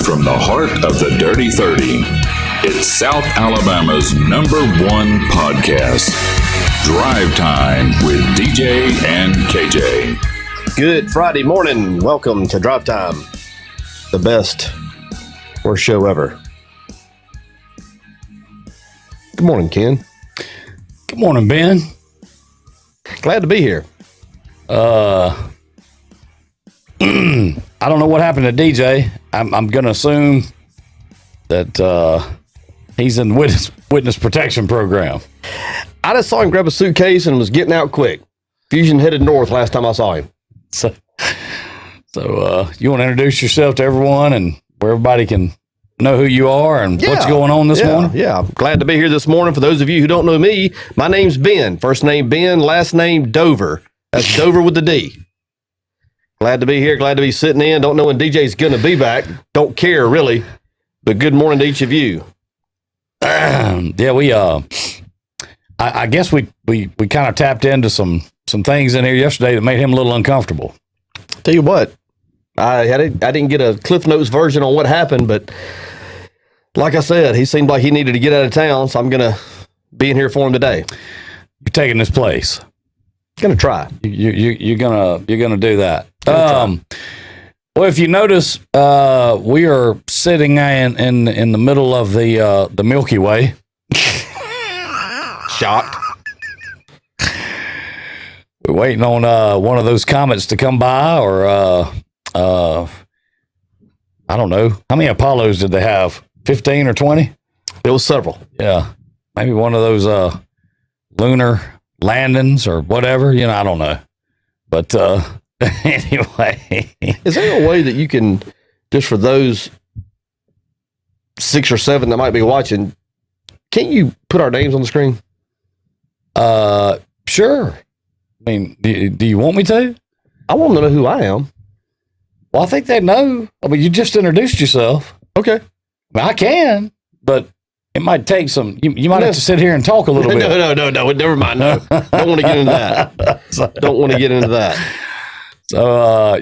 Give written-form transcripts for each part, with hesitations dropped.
from the heart of the Dirty 30. It's South Alabama's #1 podcast, Drive Time with DJ and KJ. Good Friday morning. Welcome to Drive Time, the best worst show ever. Good morning, Ken. Good morning, Ben. Glad to be here. I don't know what happened to DJ. I'm going to assume that he's in the witness protection program. I just saw him grab a suitcase and was getting out quick. Fusion headed north last time I saw him. So you want to introduce yourself to everyone and where everybody can know who you are and what's going on this morning? Yeah, I'm glad to be here this morning. For those of you who don't know me, my name's Ben. First name Ben, last name Dover. That's Dover with the D. Glad to be here. Glad to be sitting in. Don't know when DJ's going to be back. Don't care, really. But good morning to each of you. Yeah, I guess we kind of tapped into some things in here yesterday that made him a little uncomfortable. Tell you what, I didn't get a Cliff Notes version on what happened, but like I said, he seemed like he needed to get out of town, so I'm going to be in here for him today. You're taking this place. Going to try. You're gonna do that. Well, if you notice, we are sitting in the middle of the Milky Way. Shocked. We're waiting on one of those comets to come by, or I don't know. How many Apollos did they have? 15 or 20? There was several. Yeah, maybe one of those lunar landings or whatever. I don't know. But anyway, is there a way that you can, just for those 6 or 7 that might be watching, can't you put our names on the screen? Sure. I mean, do you want me to? I want them to know who I am. Well, I think they know. I mean, you just introduced yourself. Okay. I can, but it might take some. You might have to sit here and talk a little bit. No. Never mind. No, don't want to get into that. Don't want to get into that. So,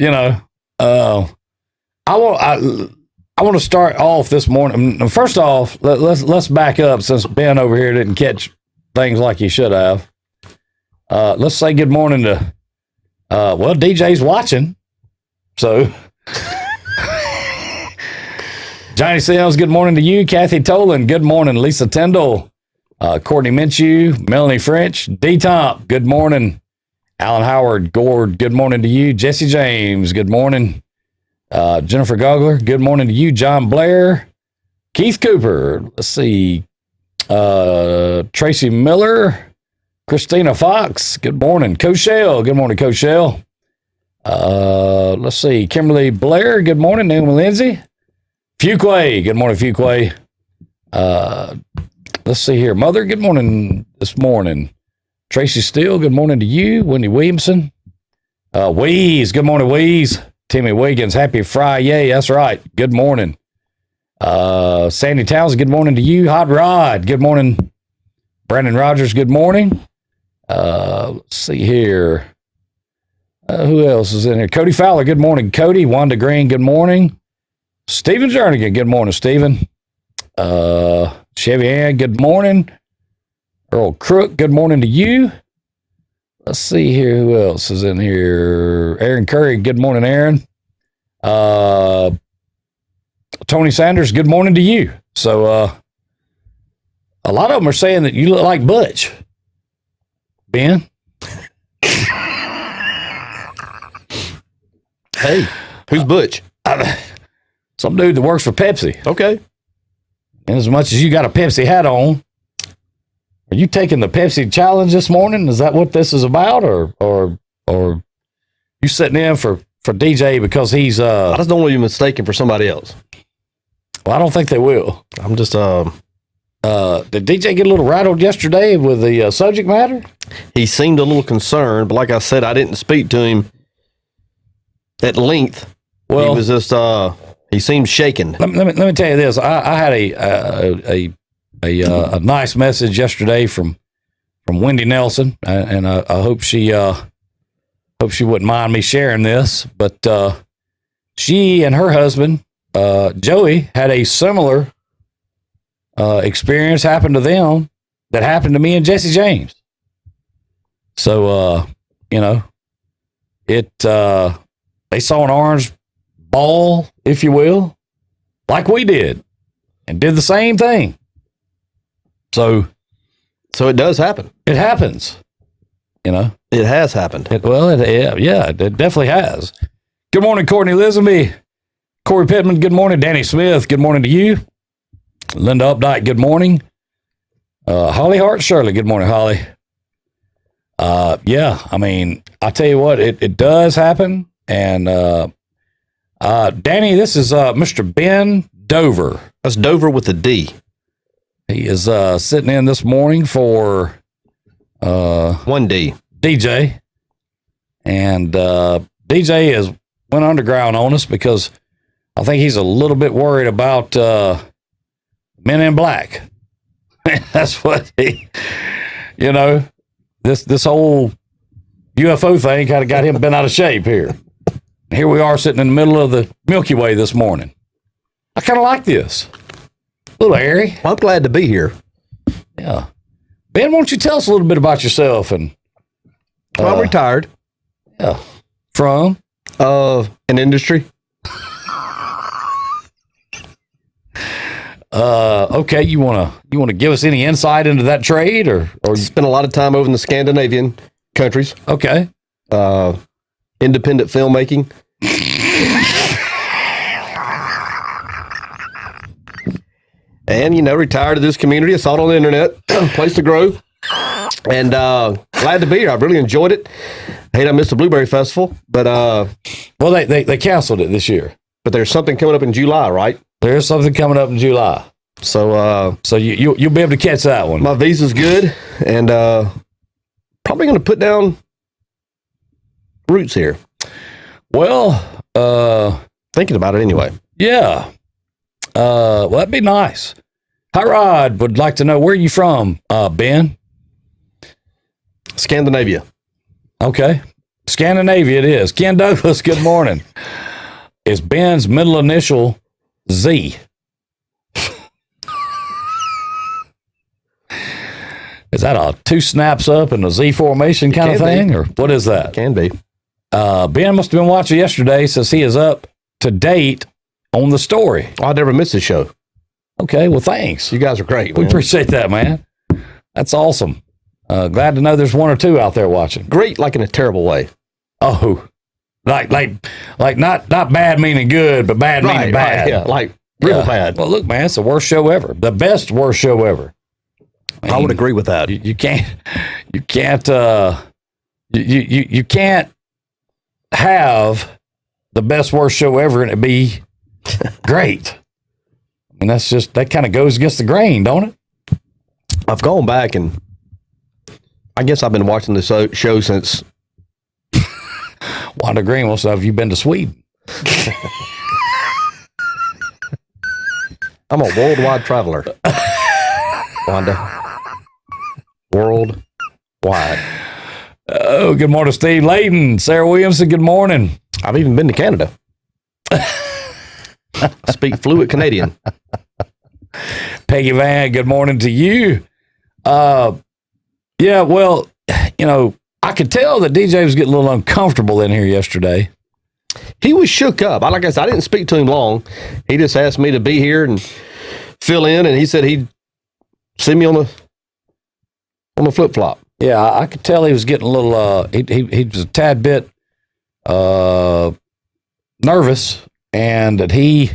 I want to start off this morning. First off, let's back up since Ben over here didn't catch things like he should have. Let's say good morning to, DJ's watching. So, Johnny Sims, good morning to you. Kathy Tolan, good morning. Lisa Tyndall, Courtney Minshew, Melanie French, D. Tomp, good morning. Alan Howard, Gord, good morning to you. Jesse James, good morning. Jennifer Gogler, good morning to you. John Blair, Keith Cooper, let's see. Tracy Miller, Christina Fox, good morning. Coachelle, good morning, Coachelle. Let's see. Kimberly Blair, good morning. Naomi Lindsay. Fuquay, good morning, Fuquay. Let's see here. Mother, good morning this morning. Tracy Steele, good morning to you. Wendy Williamson. Weeze, good morning, Weeze. Timmy Wiggins, happy Friday. That's right. Good morning. Sandy Townsend, good morning to you. Hot Rod, good morning. Brandon Rogers, good morning. Let's see here. Who else is in here? Cody Fowler, good morning. Cody. Wanda Green, good morning. Stephen Jernigan, good morning, Stephen. Chevy Ann, good morning. Earl Crook, good morning to you. Let's see here. Who else is in here? Aaron Curry, good morning, Aaron. Tony Sanders, good morning to you. So, a lot of them are saying that you look like Butch. Ben? Hey, who's Butch? Some dude that works for Pepsi. Okay. And as much as you got a Pepsi hat on, are you taking the Pepsi challenge this morning? Is that what this is about? Or you sitting in for DJ because he's I just don't want you mistaken for somebody else. Well, I don't think they will. I'm just did DJ get a little rattled yesterday with the subject matter? He seemed a little concerned, but like I said, I didn't speak to him at length. Well, he was just he seemed shaken. Let me tell you this. I had a nice message yesterday from Wendy Nelson, and I hope she wouldn't mind me sharing this. But she and her husband Joey had a similar experience happen to them that happened to me and Jesse James. So, they saw an orange ball, if you will, like we did, and did the same thing. So it does happen. It happens. It has happened. It definitely has. Good morning, Courtney Lisenby. Corey Pittman, good morning. Danny Smith, good morning to you. Linda Updike, good morning. Holly Hart Shirley, good morning, Holly. I tell you what, it does happen. And Danny, this is Mr. Ben Dover. That's Dover with a D. He is sitting in this morning for 1D. DJ. And DJ has went underground on us because I think he's a little bit worried about Men in Black. That's what this whole UFO thing kind of got him bent out of shape here. Here we are sitting in the middle of the Milky Way this morning. I kind of like this. A little airy. Well, I'm glad to be here. Yeah. Ben, why don't you tell us a little bit about yourself? And I'm retired. Yeah. From? An industry. Okay. You wanna give us any insight into that trade or spent a lot of time over in the Scandinavian countries. Okay. Independent filmmaking. And, retired to this community. I saw it on the internet. Place to grow. And glad to be here. I've really enjoyed it. I hate I missed the Blueberry Festival, but well, they canceled it this year. But there's something coming up in July, right? There's something coming up in July. So you'll be able to catch that one. My visa's good, and probably going to put down roots here. Well, thinking about it anyway. Yeah. Well, that'd be nice. Hi, Rod would like to know where you from, Ben? Scandinavia. Okay. Scandinavia it is. Ken Douglas, good morning. Is Ben's middle initial Z? Is that a two snaps up and a Z formation kind of thing? Or what is that? Can be. Ben must have been watching yesterday since he is up to date on the story. I never missed the show. Okay, well, thanks. You guys are great. We appreciate that, man. That's awesome. Glad to know there's one or two out there watching. Great, like in a terrible way. Oh, like not bad meaning good, but bad meaning bad. Right, yeah, like real bad. Well, look, man, it's the worst show ever. The best worst show ever. I would agree with that. You can't have the best worst show ever and it be great. And that kind of goes against the grain, don't it? I've gone back and I guess I've been watching this show since. Wanda Green wants to know, have you been to Sweden? I'm a worldwide traveler. Wanda. Worldwide. Oh, good morning, Steve Layton. Sarah Williamson, good morning. I've even been to Canada. I speak fluent Canadian. Peggy Van, good morning to you. Yeah, well, I could tell that DJ was getting a little uncomfortable in here yesterday. He was shook up. Like I said, I didn't speak to him long. He just asked me to be here and fill in, and he said he'd see me on the flip-flop. Yeah, I could tell he was getting a little, he was a tad bit nervous, and that he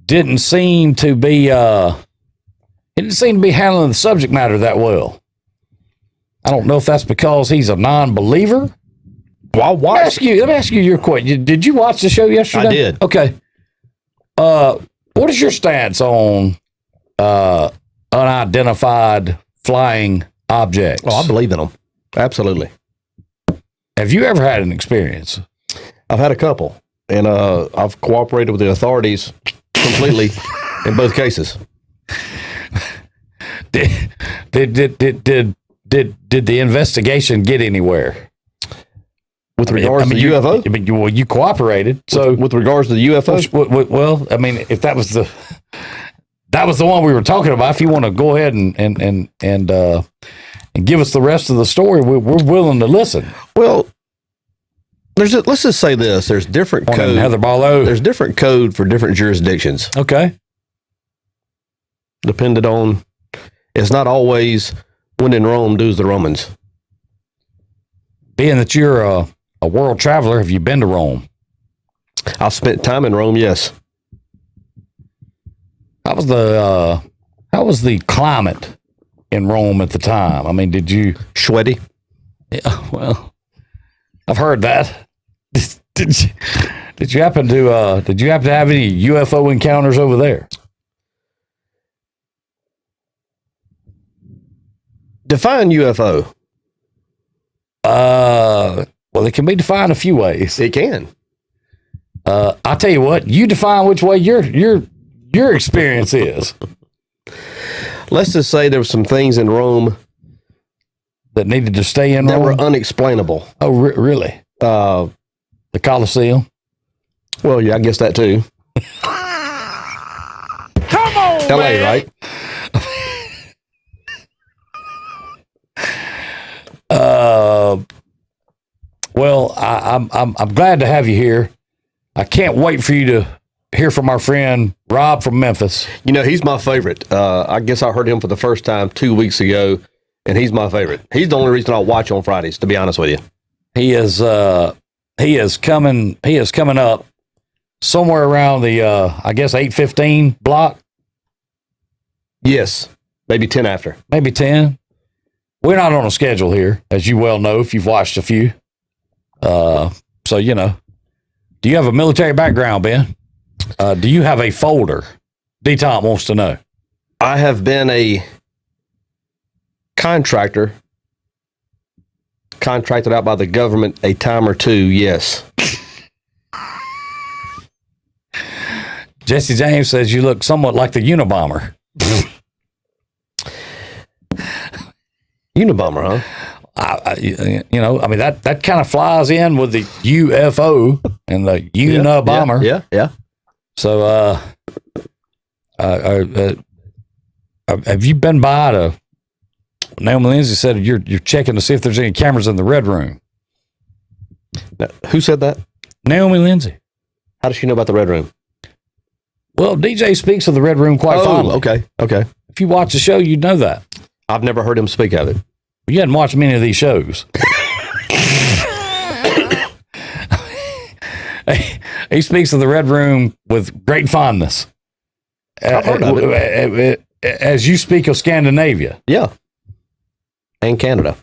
didn't seem to be handling the subject matter that well. I don't know if that's because he's a non-believer. Well, let me ask you your question. Did you watch the show yesterday? I did. Okay. What is your stance on unidentified flying objects? Oh, I believe in them. Absolutely. Have you ever had an experience? I've had a couple, and I've cooperated with the authorities completely in both cases. Did the investigation get anywhere? With regards to the UFO? You cooperated. So with regards to the UFO? Well, I mean, if that was the one we were talking about, if you want to go ahead and give us the rest of the story, we're willing to listen. Well, let's just say this: there's different code. Heather Barlow. There's different code for different jurisdictions. Okay. Depended on, it's not always when in Rome, do's the Romans. Being that you're a world traveler, have you been to Rome? I've spent time in Rome. Yes. How was the climate in Rome at the time? I mean, did you sweaty? Yeah, well, I've heard that. Did you happen to have any UFO encounters over there? Define UFO. Well, it can be defined a few ways. It can. I'll tell you what. You define which way your experience is. Let's just say there were some things in Rome that needed to stay in that Rome? were unexplainable. Oh, really? The Colosseum? Well, yeah, I guess that too. Come on, LA, man. right? Well, I'm glad to have you here. I can't wait for you to hear from our friend Rob from Memphis. You know, he's my favorite. I guess I heard him for the first time 2 weeks ago, and he's my favorite. He's the only reason I watch on Fridays, to be honest with you. He is coming up somewhere around the I guess 8:15 block. Yes, maybe 10 after. Maybe 10. We're not on a schedule here, as you well know if you've watched a few. So, you know, do you have a military background, Ben? Do you have a folder? D-Tom wants to know. I have been a contractor, contracted out by the government a time or two, yes. Jesse James says you look somewhat like the Unabomber. Unabomber, huh? You know, I mean, that kind of flies in with the UFO and the Unabomber. Yeah. So, have you been by to? Naomi Lindsay said you're checking to see if there's any cameras in the Red Room. Now, who said that? Naomi Lindsay. How does she know about the Red Room? Well, DJ speaks of the Red Room quite fondly. Okay. If you watch the show, you'd know that. I've never heard him speak of it. You hadn't watched many of these shows. He speaks of the Red Room with great fondness. I've heard of it. As you speak of Scandinavia. Yeah. And Canada.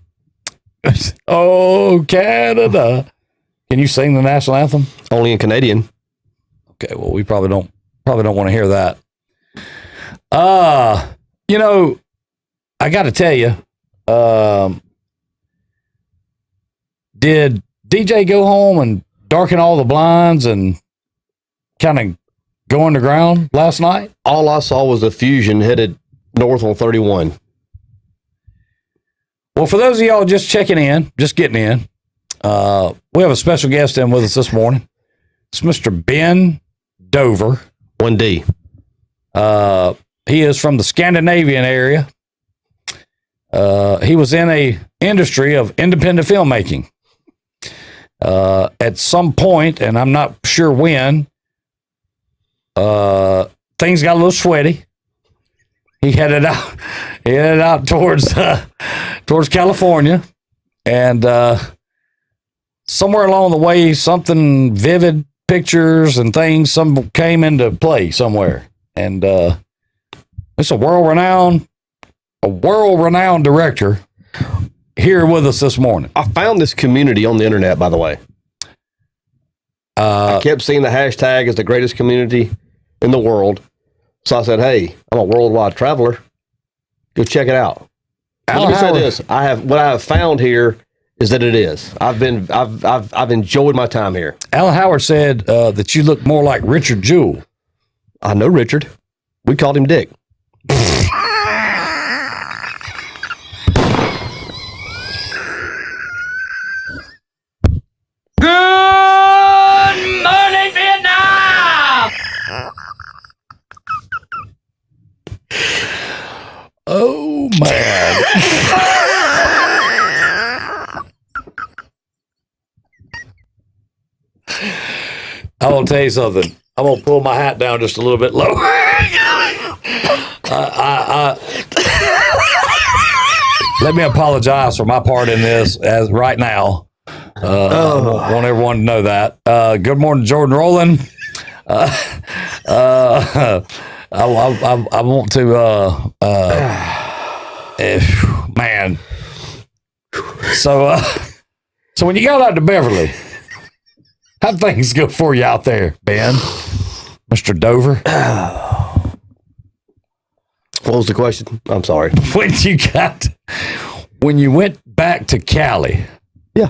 Oh, Canada. Can you sing the national anthem? Only in Canadian. Okay, well, we probably don't want to hear that. You know, I got to tell you, did DJ go home and darken all the blinds and kind of go underground last night? All I saw was a Fusion headed north on 31. Well, for those of y'all just checking in, just getting in, we have a special guest in with us this morning. It's Mr. Ben Dover. 1D. He is from the Scandinavian area. He was in a industry of independent filmmaking. At some point, and I'm not sure when, things got a little sweaty. He headed out towards California, and somewhere along the way, something vivid pictures and things some came into play somewhere, and it's a world-renowned director here with us this morning. I found this community on the internet, by the way. I kept seeing the hashtag as the greatest community in the world. So I said, hey, I'm a worldwide traveler. Go check it out. Let me say this. What I have found here is that it is. I've enjoyed my time here. Alan Howard said that you look more like Richard Jewell. I know Richard. We called him Dick. man. I want to tell you something. I'm going to pull my hat down just a little bit lower. Let me apologize for my part in this as right now. I want everyone to know that. Good morning, Jordan Rowland. I want to, man. So when you got out to Beverly, how'd things go for you out there, Ben? Mr. Dover? What was the question? I'm sorry. When you went back to Cali, Yeah.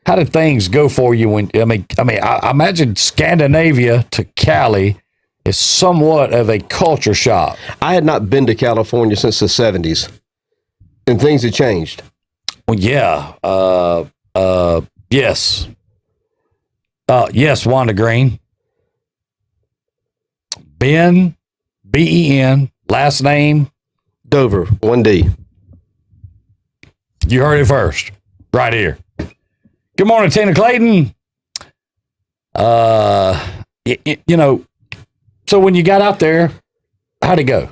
how did things go for you? I imagine Scandinavia to Cali is somewhat of a culture shock. I had not been to California since the 70s, and things had changed. Well, yeah. Yes. Yes, Wanda Green. Ben, Ben, last name? Dover, 1D. You heard it first, right here. Good morning, Tina Clayton. So when you got out there, how'd it go?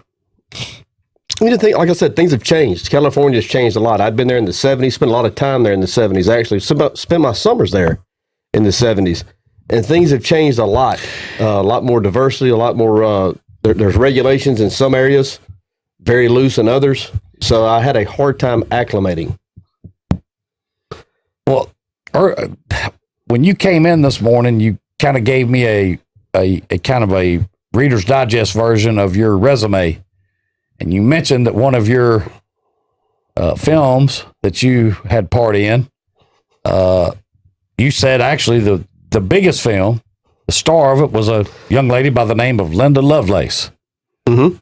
Like I said, things have changed. California's changed a lot. I'd been there in the 70s, spent a lot of time there in the 70s. I actually spent my summers there in the 70s. And things have changed a lot more diversity, a lot more, there's regulations in some areas, very loose in others. So I had a hard time acclimating. Well, when you came in this morning, you kind of gave me a kind of a Reader's Digest version of your resume. And you mentioned that one of your films that you had part in, you said actually the biggest film, the star of it was a young lady by the name of Linda Lovelace. Mm-hmm.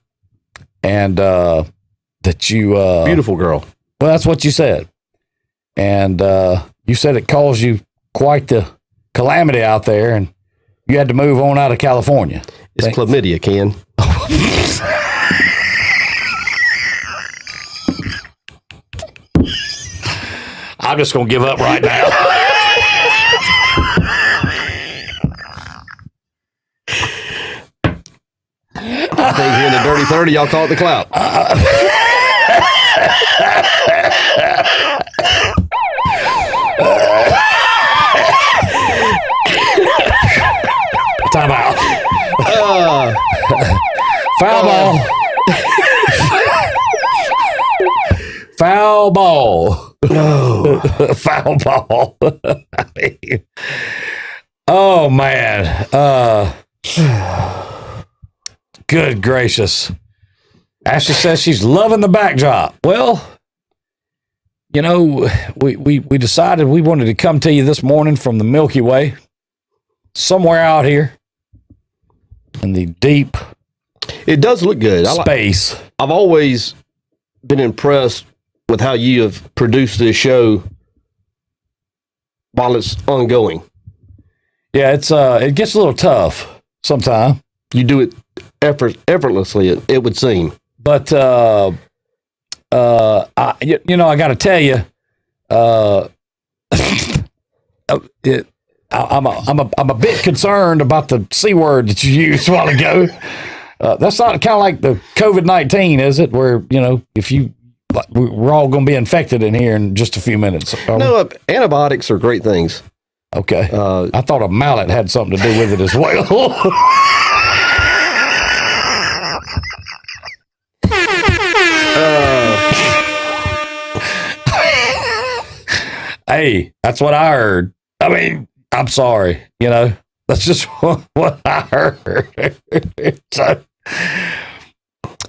And that you... Beautiful girl. Well, that's what you said. And you said it caused you quite the calamity out there, and you had to move on out of California. It's chlamydia, Ken. I'm just going to give up right now. I think here in the Dirty 30, y'all call it the clout. Time out. Foul ball. Foul ball. No. Foul ball. Oh, man. Good gracious. Ashley says she's loving the backdrop. Well, we decided we wanted to come to you this morning from the Milky Way, somewhere out here in the deep It does look good. space. I've always been impressed with how you have produced this show while it's ongoing. Yeah, it gets a little tough sometimes. You do it effortlessly, it would seem. But I got to tell you, I'm a bit concerned about the C word that you used a while ago. That's not kind of like the COVID-19, is it? Where we're all going to be infected in here in just a few minutes. No, antibiotics are great things. Okay. I thought a mallet had something to do with it as well. Hey, that's what I heard. I mean, I'm sorry, that's just what I heard. So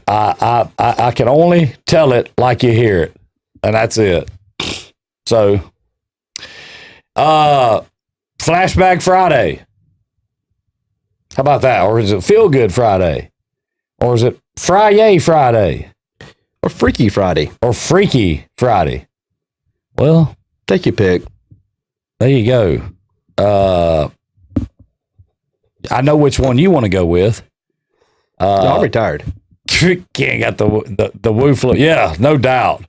I can only tell it like you hear it, and that's it. So, Flashback Friday. How about that? Or is it Feel Good Friday? Or is it Fry-Yay Friday? Or Freaky Friday. Or Freaky Friday? Well, take your pick. There you go. I know which one you want to go with. I'm retired. Can't got the woo flu. Yeah, no doubt.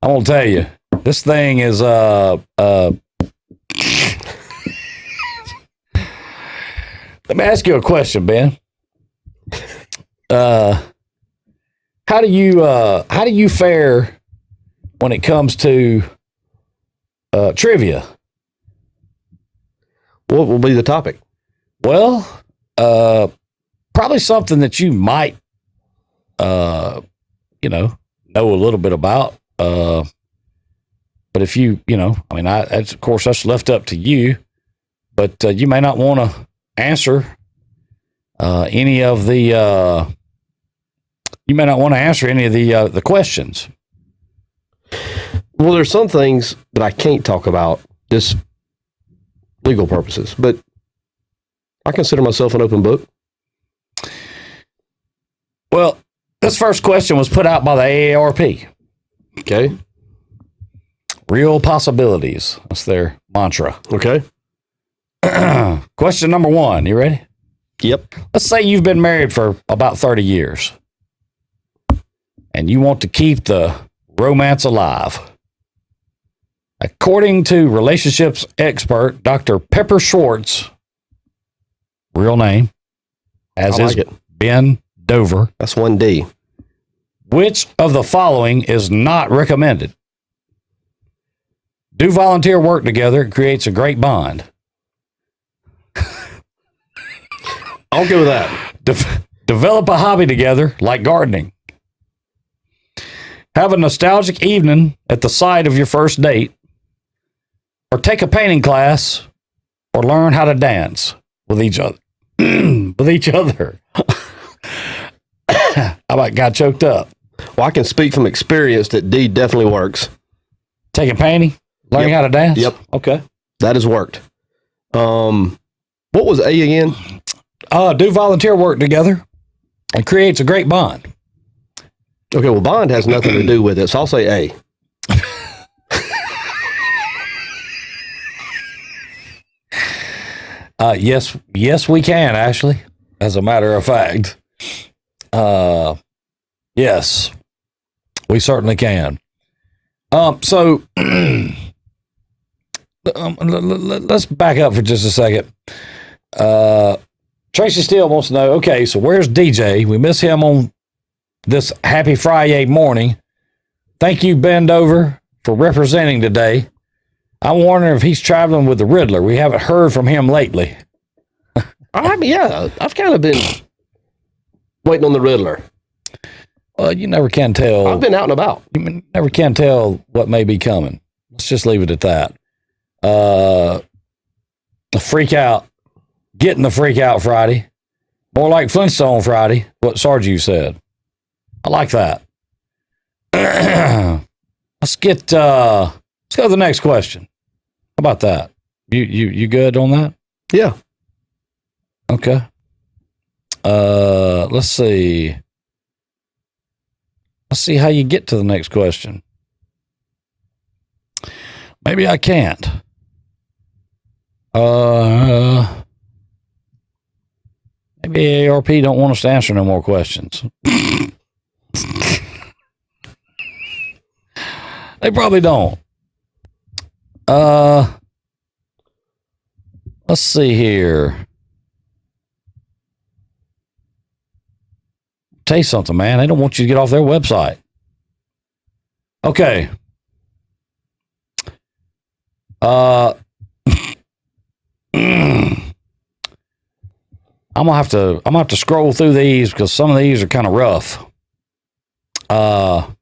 I'm gonna tell you, this thing is let me ask you a question, Ben. How do you fare when it comes to trivia? What will be the topic? Well, probably something that you might know a little bit about. But if you of course, that's left up to you. But you may not want to answer any of the. You may not want to answer any of the questions. Well, there's some things that I can't talk about, just legal purposes, but I consider myself an open book. Well, this first question was put out by the AARP. Okay. Real possibilities. That's their mantra. Okay. Question number 1. You ready? Yep. Let's say you've been married for about 30 years and you want to keep the romance alive. According to relationships expert Dr. Pepper Schwartz, real name, as I like is it. Ben Dover, That's 1D. which of the following is not recommended? Do volunteer work together. It creates a great bond. I'll go with that. Develop a hobby together, like gardening. Have a nostalgic evening at the site of your first date. Or take a painting class, or learn how to dance with each other. With each other. I about got choked up. Well, I can speak from experience that D definitely works. Taking painting, learning Yep. how to dance. Yep. Okay. That has worked. What was A again? Do volunteer work together. It creates a great bond. Okay, well, bond has nothing to do with it, so I'll say A. Yes, we can, Ashley. As a matter of fact, yes, we certainly can. So let's back up for just a second. Tracy Steele wants to know, okay, so where's DJ? We miss him on this happy Friday morning. Thank you, Ben Dover, for representing today. I'm wondering if he's traveling with the Riddler. We haven't heard from him lately. I mean, yeah, I've kind of been waiting on the Riddler. Well, you never can tell. I've been out and about. You never can tell what may be coming. Let's just leave it at that. The freak out, getting the freak out Friday. More like Flintstone Friday, what Sarju said. I like that. Let's go to the next question. How about that? You good on that? Yeah. Okay. Let's see. Let's see how you get to the next question. Maybe I can't. Maybe AARP don't want us to answer no more questions. They probably don't. Let's see here. Tell you something, man. They don't want you to get off their website. Okay. I'm gonna have to scroll through these because some of these are kind of rough. I'll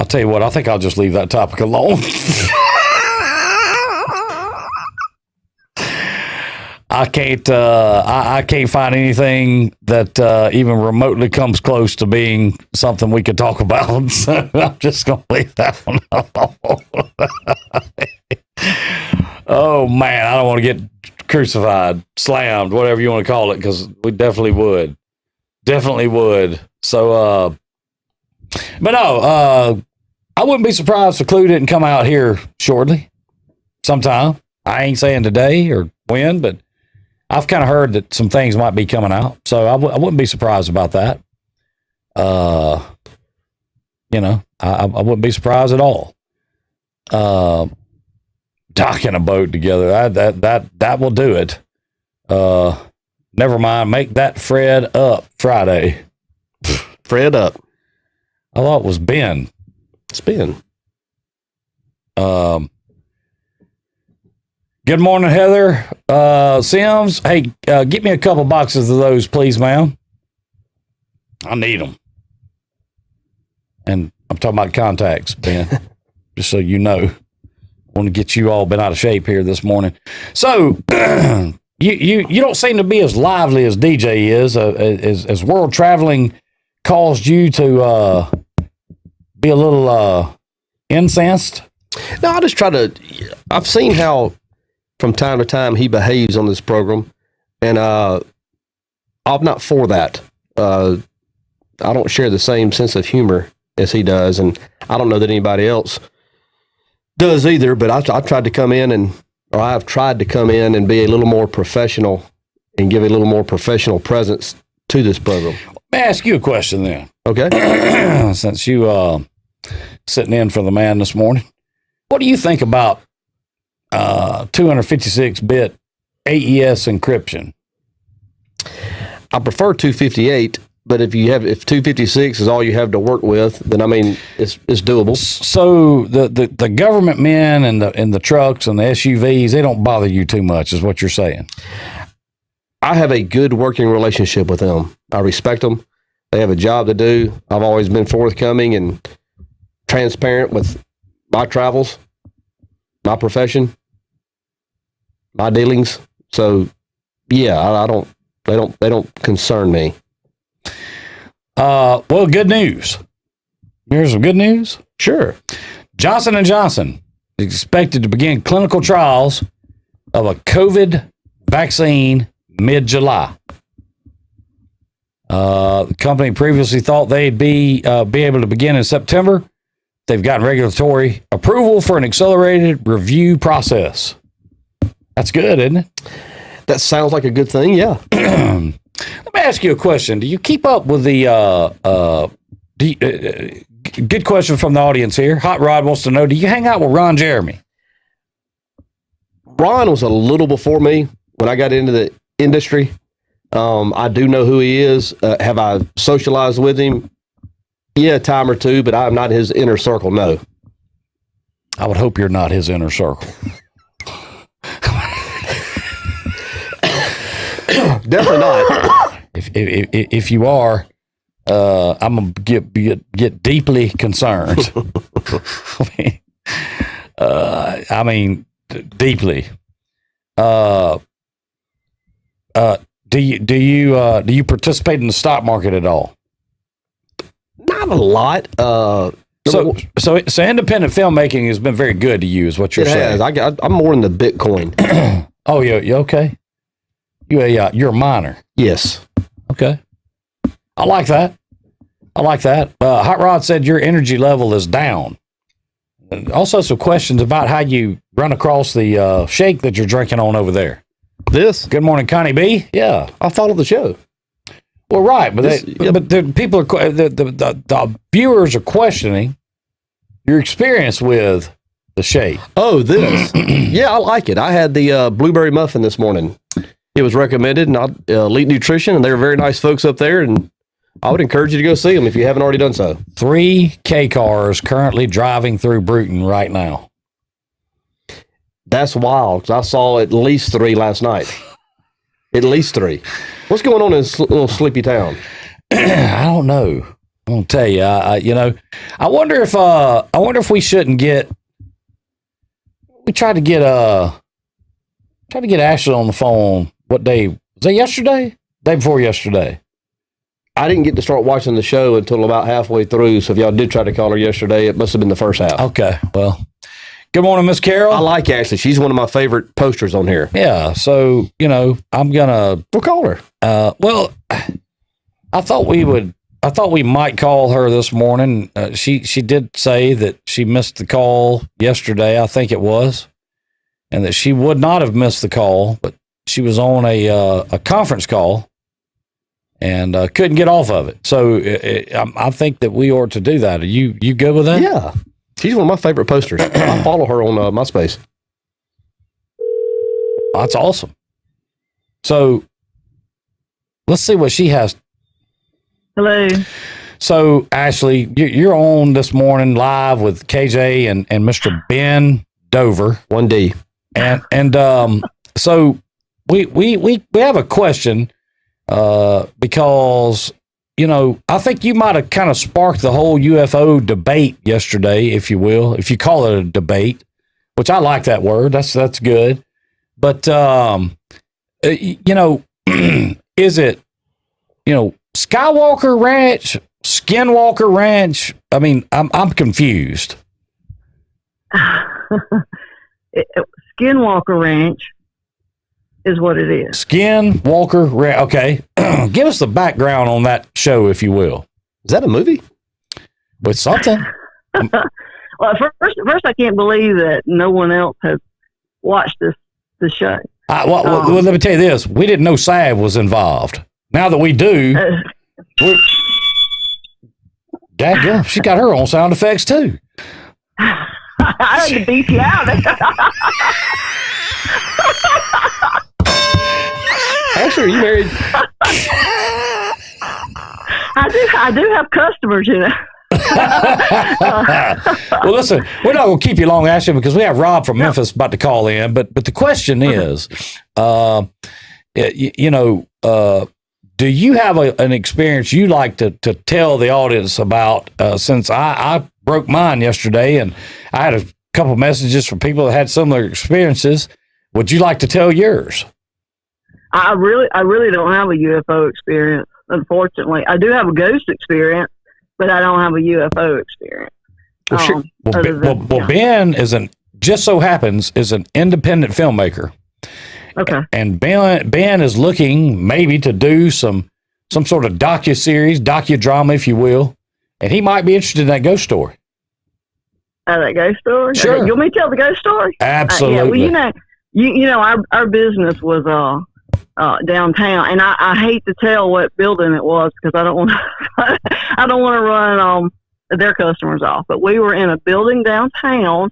tell you what, I think I'll just leave that topic alone. I can't find anything that even remotely comes close to being something we could talk about. So I'm just going to leave that one alone. Oh, man, I don't want to get crucified, slammed, whatever you want to call it, because we definitely would. Definitely would. So, but no, I wouldn't be surprised if Clue didn't come out here shortly, sometime. I ain't saying today or when, but I've kind of heard that some things might be coming out, so I wouldn't be surprised about that. You know, I wouldn't be surprised at all. Docking a boat together, that will do it. Never mind. Make that Fred up Friday. Fred up. I thought it was Ben. It's Ben. Good morning, Heather. Sims. Hey, get me a couple boxes of those, please, ma'am. I need them. And I'm talking about contacts, Ben. Just so you know. I want to get you all been out of shape here this morning. So, you don't seem to be as lively as DJ is. As world traveling caused you to be a little incensed? No, I just try to. I've seen how from time to time he behaves on this program, and I'm not for that. I don't share the same sense of humor as he does, and I don't know that anybody else does either. But I tried to come in I've tried to come in and be a little more professional and give a little more professional presence to this program. Let me ask you a question then. Okay. Since you sitting in for the man this morning, what do you think about 256-bit AES encryption? I prefer 258, but if 256 is all you have to work with, then I mean it's doable. So the government men and the trucks and the SUVs, they don't bother you too much, is what you're saying? I have a good working relationship with them. I respect them. They have a job to do. I've always been forthcoming and transparent with my travels, my profession, my dealings. So yeah, they don't concern me. Well, good news. Here's some good news. Sure. Johnson & Johnson is expected to begin clinical trials of a COVID vaccine mid-July. The company previously thought they'd be able to begin in September. They've gotten regulatory approval for an accelerated review process. That's good, isn't it? That sounds like a good thing, yeah. Let me ask you a question. Do you keep up with the good question from the audience here. Hot Rod wants to know, do you hang out with Ron Jeremy? Ron was a little before me when I got into the industry. I do know who he is. Have I socialized with him? Yeah, a time or two, but I'm not his inner circle, no. I would hope you're not his inner circle. Definitely not. If you are, I'm gonna get deeply concerned. I mean, deeply. Do you participate in the stock market at all? Not a lot. So independent filmmaking has been very good to you, is what you're saying. I'm more in the Bitcoin. Oh, you okay? You're a miner. Yes. Okay. I like that. Hot Rod said your energy level is down. Also, some questions about how you run across the shake that you're drinking on over there. This? Good morning, Connie B. Yeah, I follow the show. Well, right, but the people are the viewers are questioning your experience with the shake. Oh, this? Yeah, I like it. I had the blueberry muffin this morning. It was recommended, and Elite Nutrition, and they were very nice folks up there. And I would encourage you to go see them if you haven't already done so. 3 K cars currently driving through Bruton right now. That's wild, because I saw at least 3 last night. At least 3. What's going on in this little sleepy town? I don't know. I'm gonna tell you. I wonder if we shouldn't get. We tried to get Ashley on the phone. What day was that? Yesterday? Day before yesterday. I didn't get to start watching the show until about halfway through. So if y'all did try to call her yesterday, it must have been the first half. Okay. Well, good morning, Miss Carol. I like Ashley. She's one of my favorite posters on here. Yeah. So, I'm gonna. We'll call her. Well, I thought we might call her this morning. She did say that she missed the call yesterday, I think it was, and that she would not have missed the call, but she was on a conference call and couldn't get off of it. So I think that we ought to do that. Are you good with that? Yeah. She's one of my favorite posters. I follow her on MySpace. That's awesome. So let's see what she has. Hello. So, Ashley, you're on this morning live with KJ and Mr. Ben Dover. 1D. And so we have a question because, you know, I think you might have kind of sparked the whole UFO debate yesterday, if you will, if you call it a debate, which I like that word. That's good. But, you know, is it, you know, Skywalker Ranch, Skinwalker Ranch? I mean, I'm confused. Skinwalker Ranch is what it is. Skinwalker Ranch. Okay. Give us the background on that show, if you will. Is that a movie? With something. Well, first, I can't believe that no one else has watched the show. Well, let me tell you this. We didn't know Sav was involved. Now that we do, dadgum, she got her own sound effects too. I had to beat you out. Ashley, are you married? I do have customers, you know. Well, listen, we're not going to keep you long, Ashley, because we have Rob from Memphis about to call in. But the question is, do you have an experience you like to tell the audience about? Since I broke mine yesterday, and I had a couple messages from people that had similar experiences. Would you like to tell yours? I really don't have a UFO experience, unfortunately. I do have a ghost experience, but I don't have a UFO experience. Well, sure. Ben just so happens is an independent filmmaker. Okay. And Ben is looking maybe to do some sort of docudrama, if you will, and he might be interested in that ghost story. That ghost story? Sure. Okay. You want me to tell the ghost story? Absolutely. Well, you know, our business was downtown, and I hate to tell what building it was because I don't want to run their customers off. But we were in a building downtown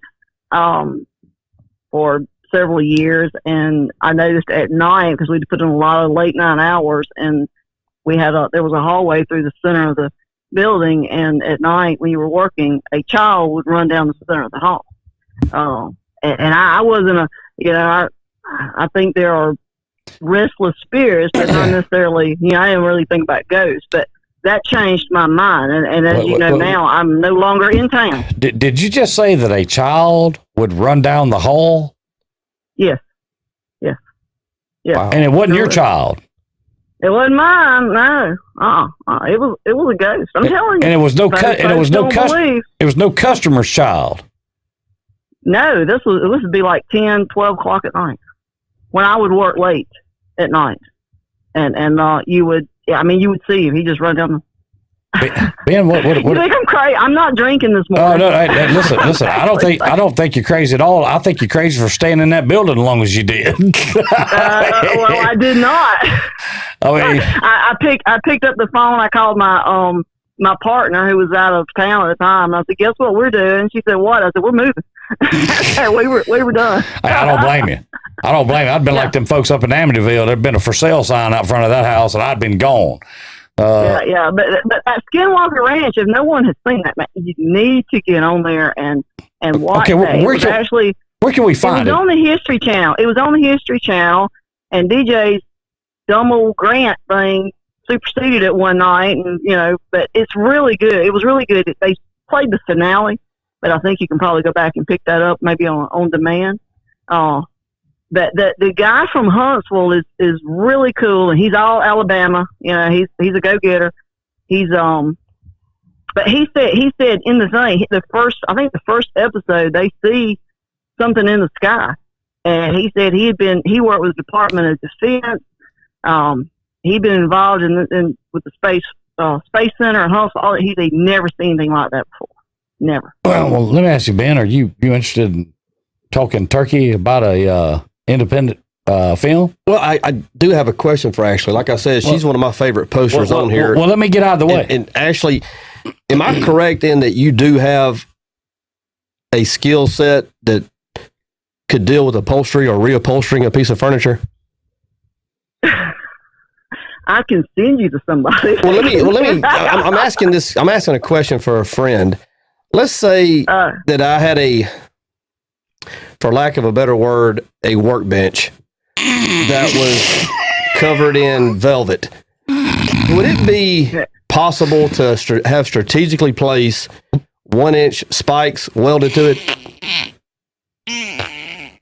for several years, and I noticed at night, because we'd put in a lot of late night hours, and there was a hallway through the center of the building, and at night when you were working, a child would run down the center of the hall. And I wasn't I think there are restless spirits, but not necessarily, I didn't really think about ghosts, but that changed my mind. And as now, I'm no longer in town. Did you just say that a child would run down the hall? Yes. Yeah. Wow. And it wasn't your child? It wasn't mine. No. It was a ghost. I'm telling you. And it was no customer's child. No, this would be like 10, 12 o'clock at night when I would work late at night. And you would see him. He just run down the... Ben, what? You think I'm crazy? I'm not drinking this morning. Oh, no, hey, listen. I don't think you're crazy at all. I think you're crazy for staying in that building as long as you did. Well, I did not. I mean, I picked up the phone. I called my partner who was out of town at the time. I said, "Guess what we're doing?" She said, "What?" I said, "We're moving." we were done. I don't blame you. I'd been like them folks up in Amityville. There'd been a for sale sign out front of that house, and I'd been gone. But at Skinwalker Ranch, if no one has seen that, man, you need to get on there and watch. Okay, where can we find it? It was on the History Channel. It was on the History Channel, and DJ's dumb old Grant thing superseded it one night, and but it's really good. It was really good. They played the finale, but I think you can probably go back and pick that up maybe on demand. But the guy from Huntsville is really cool, and he's all Alabama. He's a go-getter. But he said in the thing, the first episode, they see something in the sky, and he said he worked with the Department of Defense. He'd been involved with the Space Center in Huntsville. He'd never seen anything like that before. Never. Well, let me ask you, Ben, are you interested in talking turkey about a independent film? Well, I do have a question for Ashley. Like I said, she's one of my favorite posters on here. Well, let me get out of the way. And Ashley, am I correct in that you do have a skill set that could deal with upholstery or reupholstering a piece of furniture? I can send you to somebody. Well, let me. I'm asking this. I'm asking a question for a friend. Let's say that I had for lack of a better word, a workbench that was covered in velvet. Would it be possible to have strategically placed 1-inch spikes welded to it?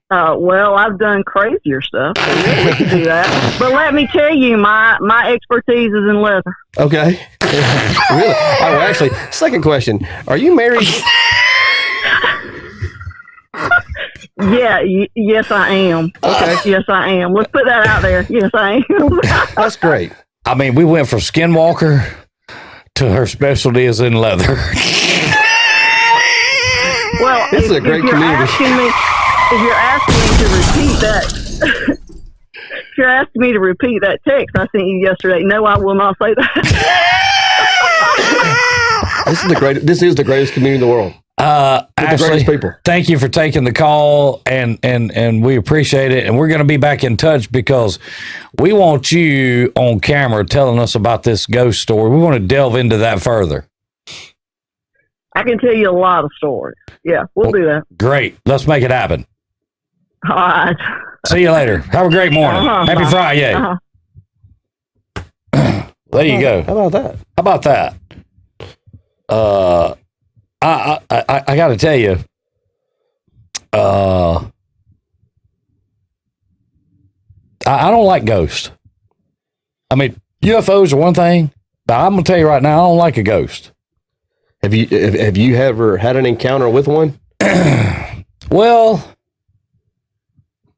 Well, I've done crazier stuff. So yeah, we can do that. But let me tell you, my expertise is in leather. Okay. Really? Oh, well, actually, second question. Are you married? Yeah, yes, I am. Okay. Yes, I am. Let's put that out there. Yes, I am. That's great. I mean, we went from Skinwalker to her specialty is in leather. Well, this is a great community. If you're asking me to repeat that, if you're asking me to repeat that text I sent you yesterday, no, I will not say that. This is the greatest community in the world. Ashley, the greatest people. Thank you for taking the call, and we appreciate it. And we're going to be back in touch because we want you on camera telling us about this ghost story. We want to delve into that further. I can tell you a lot of stories. Yeah, we'll do that. Great. Let's make it happen. All right. See you later. Have a great morning. Happy Friday. There you go. How about that? I got to tell you, I don't like ghosts. I mean, UFOs are one thing, but I'm gonna tell you right now, I don't like a ghost. Have you ever had an encounter with one? Well,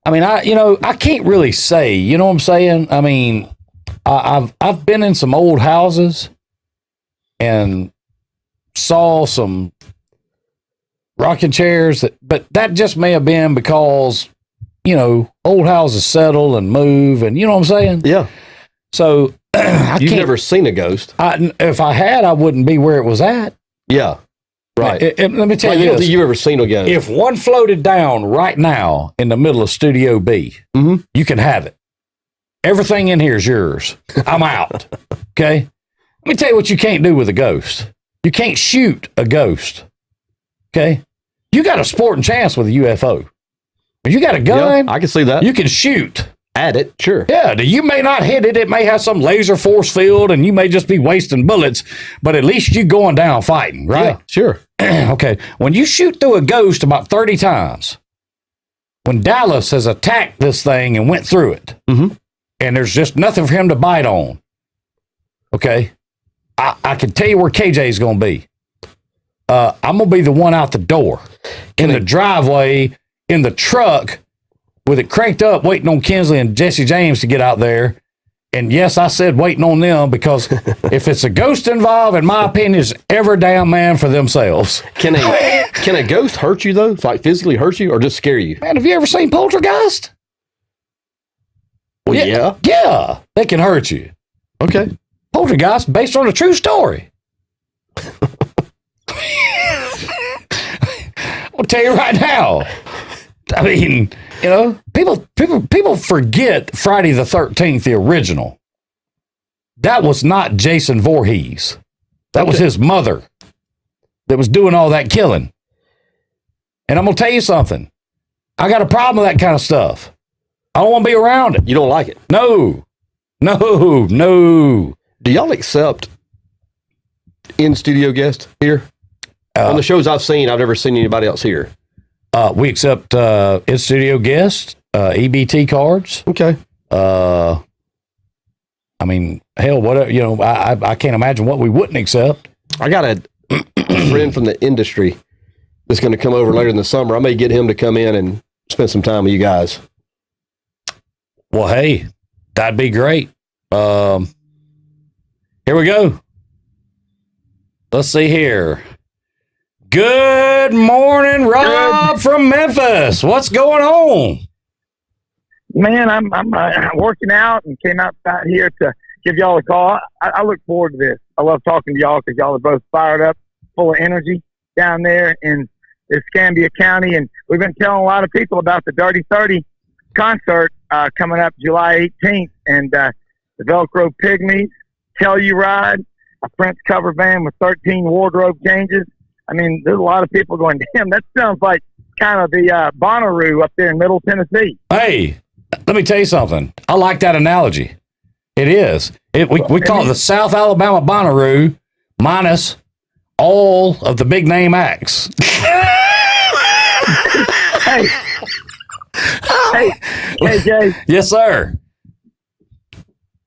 I mean, I can't really say. You know what I'm saying? I mean, I've been in some old houses and saw some rocking chairs, but that just may have been because, old houses settle and move, and you know what I'm saying? Yeah. So you've never seen a ghost. If I had, I wouldn't be where it was at. Yeah. Right. Let me tell you this. this. You've ever seen a ghost? If one floated down right now in the middle of Studio B, you can have it. Everything in here is yours. I'm out. Okay? Let me tell you what you can't do with a ghost. You can't shoot a ghost. Okay? You got a sporting chance with a UFO. When you got a gun, yeah, I can see that. You can shoot at it, sure. Yeah, you may not hit it. It may have some laser force field, and you may just be wasting bullets, but at least you're going down fighting, right? Yeah, sure. Okay. When you shoot through a ghost about 30 times, when Dallas has attacked this thing and went through it, and there's just nothing for him to bite on, okay, I can tell you where KJ is going to be. I'm going to be the one out the door, in the driveway, in the truck, with it cranked up, waiting on Kinsley and Jesse James to get out there. And yes, I said waiting on them because if it's a ghost involved, in my opinion, it's every damn man for themselves. Can a ghost hurt you, though? Like physically hurt you or just scare you? Man, have you ever seen Poltergeist? Well, yeah. Yeah, they can hurt you. Okay. Poltergeist based on a true story. I'll tell you right now. I mean, people forget Friday the 13th, the original. That was not Jason Voorhees. That was his mother that was doing all that killing. And I'm going to tell you something. I got a problem with that kind of stuff. I don't want to be around it. You don't like it? No. Do y'all accept in-studio guests here? On the shows I've seen, I've never seen anybody else here. We accept in-studio guests, EBT cards. Okay. I mean, hell, whatever. I can't imagine what we wouldn't accept. I got a friend from the industry that's going to come over later in the summer. I may get him to come in and spend some time with you guys. Well, hey, that'd be great. Here we go. Let's see here. Good morning, Rob from Memphis. What's going on? Man, I'm working out and came outside here to give y'all a call. I look forward to this. I love talking to y'all because y'all are both fired up, full of energy down there in Escambia County. And we've been telling a lot of people about the Dirty 30 concert coming up July 18th. And the Velcro Pygmies, Telluride, a Prince cover band with 13 wardrobe changes. I mean, there's a lot of people going, damn, that sounds like kind of the Bonnaroo up there in Middle Tennessee. Hey, let me tell you something. I like that analogy. It is. We call it the South Alabama Bonnaroo minus all of the big name acts. Hey, Jay. Yes, sir.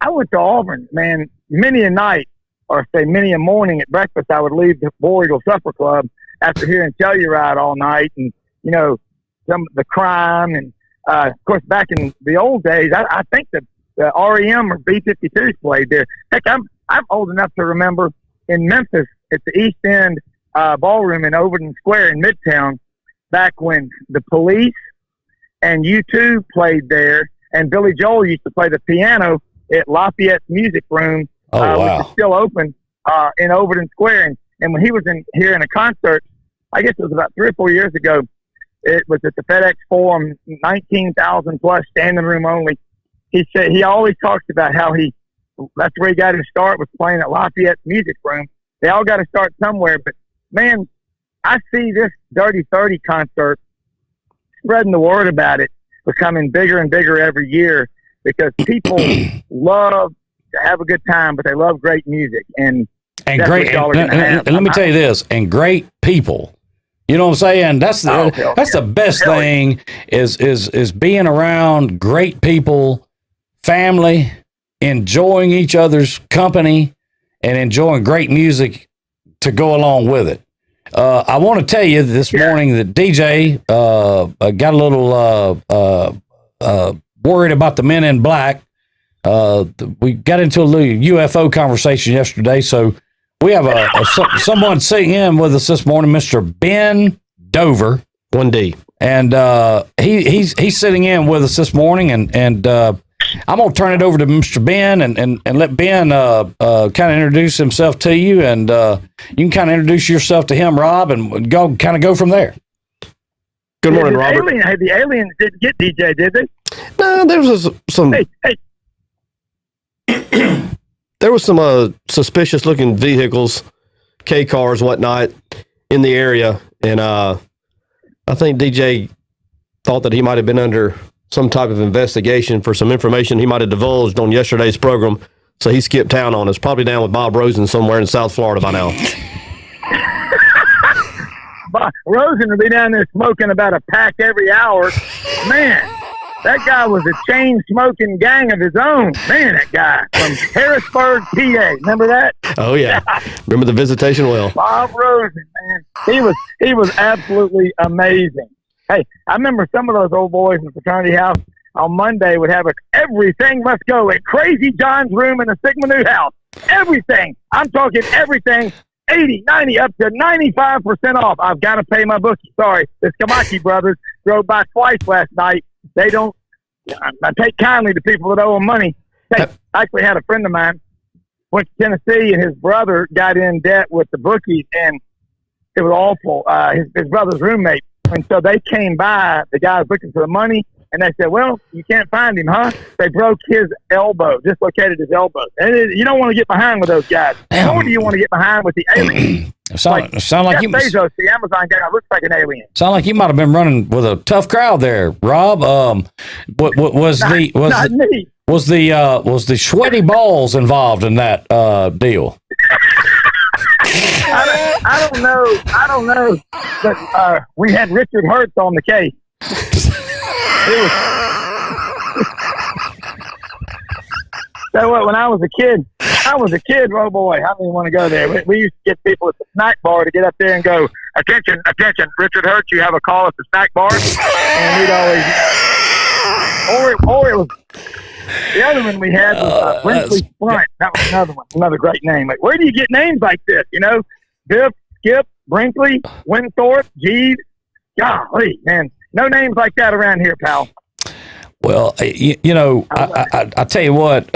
I went to Auburn, man, many a night, or say many a morning at breakfast, I would leave the War Eagle Supper Club after hearing Telluride all night and, you know, some of the crime. And, of course, back in the old days, I think the REM or B-52s played there. Heck, I'm old enough to remember in Memphis at the East End Ballroom in Overton Square in Midtown, back when the Police and U2 played there, and Billy Joel used to play the piano at Lafayette's Music Room, which is still open in Overton Square. And when he was here in a concert, I guess it was about 3 or 4 years ago, it was at the FedEx Forum, 19,000 plus, standing room only. He said he always talks about how that's where he got his start, was playing at Lafayette's Music Room. They all got to start somewhere. But, man, I see this Dirty 30 concert, spreading the word about it, becoming bigger and bigger every year because people love to have a good time, but they love great music. And great. And let me tell you this, and great people. You know what I'm saying? That's the best thing is being around great people, family, enjoying each other's company, and enjoying great music to go along with it. I want to tell you this morning that DJ got a little worried about the Men in Black. We got into a little UFO conversation yesterday, so we have someone sitting in with us this morning, Mr. Ben Dover, 1D, and he's sitting in with us this morning, and I'm gonna turn it over to Mr. Ben and let Ben kind of introduce himself to you, and you can kind of introduce yourself to him, Rob, and go from there. Good morning, Robert. The aliens didn't get DJ, did they? No, there was some. Hey. There was some suspicious looking vehicles, K cars, whatnot, in the area, and I think DJ thought that he might have been under some type of investigation for some information he might have divulged on yesterday's program, so he skipped town on us. Probably down with Bob Rosen somewhere in South Florida by now. Bob Rosen will be down there smoking about a pack every hour. Man. That guy was a chain-smoking gang of his own. Man, that guy from Harrisburg, PA. Remember that? Oh, yeah. Remember the visitation well. Bob Rosen, man. He was absolutely amazing. Hey, I remember some of those old boys in the fraternity house on Monday would have everything must go at Crazy John's room in the Sigma Nu house. Everything. I'm talking everything. 80, 90, up to 95% off. I've got to pay my bookie. Sorry. The Skamaki brothers drove by twice last night. They don't. I take kindly to people that owe them money. I actually had a friend of mine went to Tennessee, and his brother got in debt with the bookies, and it was awful. His brother's roommate, and so they came by. The guy was looking for the money, and they said, "Well, you can't find him, huh?" They broke his elbow, dislocated his elbow. And you don't want to get behind with those guys. Nor do you want to get behind with the aliens. Sound like you, Bezos, the Amazon guy, looks like an alien. Sound like you might have been running with a tough crowd there, Rob. Was the sweaty balls involved in that deal? I don't know. But we had Richard Hertz on the case. So what? When I was a kid, oh boy, I didn't even want to go there. We used to get people at the snack bar to get up there and go, attention, Richard Hertz, you have a call at the snack bar. And we'd always, or it was, the other one we had was Brinkley Blunt. That was another one, another great name. Like, where do you get names like this? You know, Biff, Skip, Brinkley, Winthorpe, Jeeves. Golly, man, no names like that around here, pal. Well, I tell you what,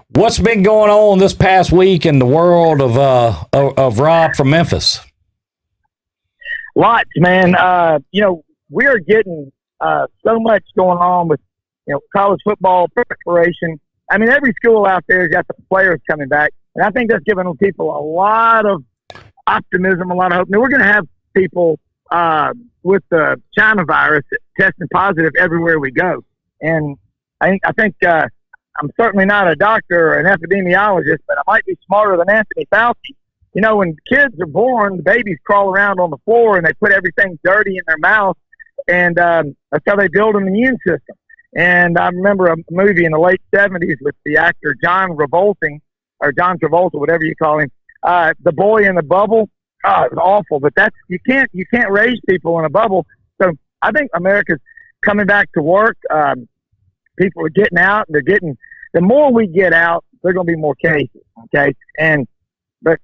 what's been going on this past week in the world of Rob from Memphis? Lots, man. We are getting so much going on with college football preparation. I mean, every school out there has got the players coming back, and I think that's giving people a lot of optimism, a lot of hope. Now, we're going to have people with the China virus testing positive everywhere we go, and I think I'm certainly not a doctor or an epidemiologist, but I might be smarter than Anthony Fauci. When kids are born, the babies crawl around on the floor and they put everything dirty in their mouth, and that's how they build an immune system. And I remember a movie in the late 70s with the actor John Travolta, whatever you call him, The Boy in the Bubble. Oh, it was awful, but you can't raise people in a bubble. So I think America's coming back to work. People are getting out. The more we get out, there's going to be more cases. Okay. But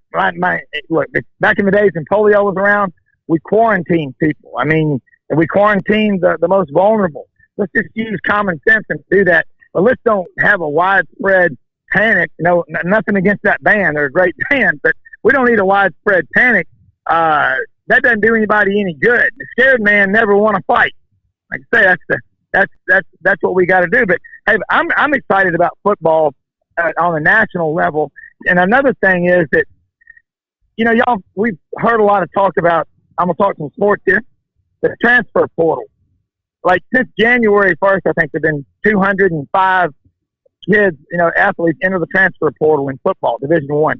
look, back in the days when polio was around, we quarantined people. I mean, we quarantined the most vulnerable. Let's just use common sense and do that. But let's don't have a widespread panic. Nothing against that band. They're a great band, but we don't need a widespread panic. That doesn't do anybody any good. The scared man never want to fight. Like I say, that's what we got to do. But hey, I'm excited about football on a national level. And another thing is that, y'all, we've heard a lot of talk about, I'm going to talk some sports here, the transfer portal. Like since January 1st, I think there have been 205 kids, athletes enter the transfer portal in football, Division I.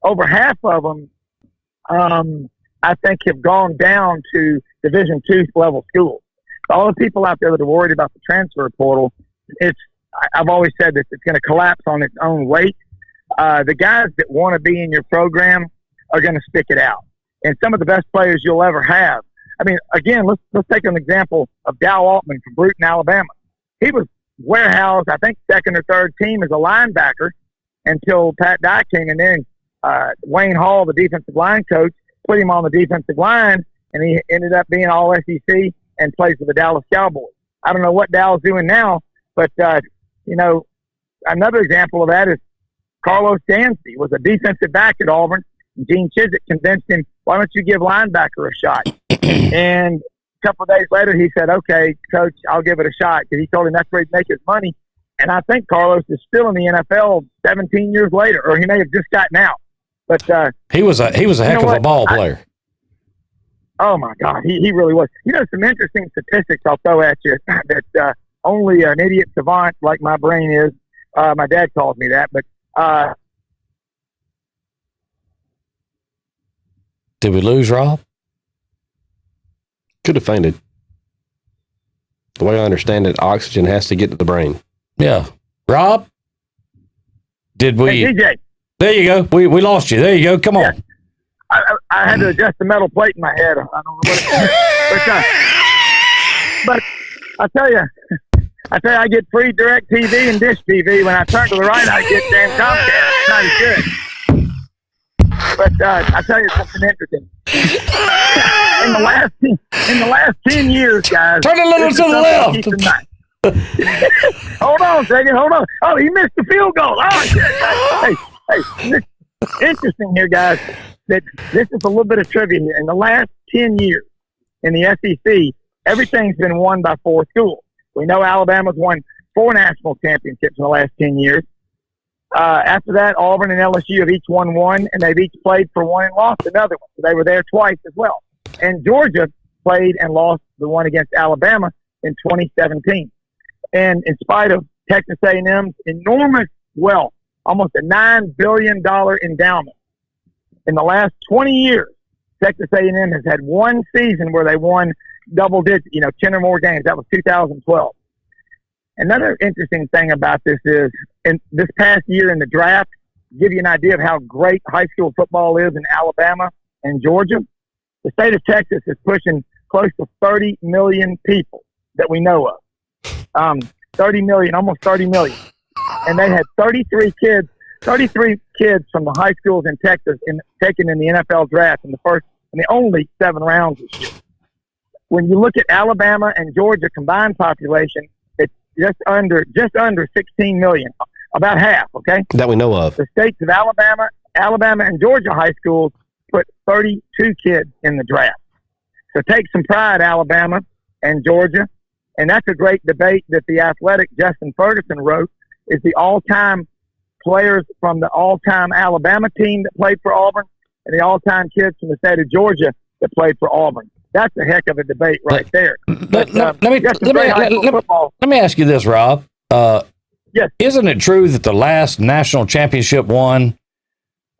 Over half of them, I think, have gone down to Division II level schools. So all the people out there that are worried about the transfer portal, I've always said this, it's going to collapse on its own weight. The guys that want to be in your program are going to stick it out. And some of the best players you'll ever have. I mean, again, let's take an example of Dow Altman from Bruton, Alabama. He was warehoused, I think, second or third team as a linebacker until Pat Dye came in there and Wayne Hall, the defensive line coach, put him on the defensive line, and he ended up being all SEC and plays for the Dallas Cowboys. I don't know what Dow's doing now, but, another example of that is Carlos Dancy was a defensive back at Auburn. Gene Chizik convinced him, why don't you give linebacker a shot? And a couple of days later, he said, okay, coach, I'll give it a shot. Because he told him that's where he'd make his money. And I think Carlos is still in the NFL 17 years later, or he may have just gotten out. But he was a heck of a ball player. Oh, my God. He really was. Some interesting statistics I'll throw at you that only an idiot savant like my brain is. My dad calls me that. But did we lose Rob? Could have fainted. The way I understand it, oxygen has to get to the brain. Yeah. Rob? Did we? Hey, DJ. There you go. We lost you. There you go. Come on. Yeah. I had to adjust the metal plate in my head. I don't know what it is. But I tell you, I get free direct TV and dish TV. When I turn to the right, I get damn Comcast. It's not as good. But I tell you something interesting. In the last 10 years, guys. Turn a little to the left. Hold on a second. Hold on. Oh, he missed the field goal. Oh, hey, interesting here, guys. That this is a little bit of trivia here. In the last 10 years in the SEC, everything's been won by 4 schools. We know Alabama's won 4 national championships in the last 10 years. After that, Auburn and LSU have each won 1, and they've each played for 1 and lost another one. So they were there twice as well. And Georgia played and lost the one against Alabama in 2017. And in spite of Texas A&M's enormous wealth, almost a $9 billion endowment, in the last 20 years, Texas A&M has had 1 season where they won double digits, 10 or more games. That was 2012. Another interesting thing about this is, in this past year in the draft, to give you an idea of how great high school football is in Alabama and Georgia, the state of Texas is pushing close to 30 million people that we know of. 30 million, almost 30 million. And they had 33 kids from the high schools in Texas taken in the NFL draft in the only 7 rounds this year. When you look at Alabama and Georgia combined population, under 16 million, about half. Okay, That we know of. the states of Alabama, and Georgia high schools put 32 kids in the draft. So take some pride, Alabama and Georgia. And that's a great debate that the Athletic Justin Ferguson wrote, is the all-time players from the all-time Alabama team that played for Auburn and the all-time kids from the state of Georgia that played for Auburn. That's a heck of a debate right there. Let me ask you this, Rob. Yes. Isn't it true that the last national championship Auburn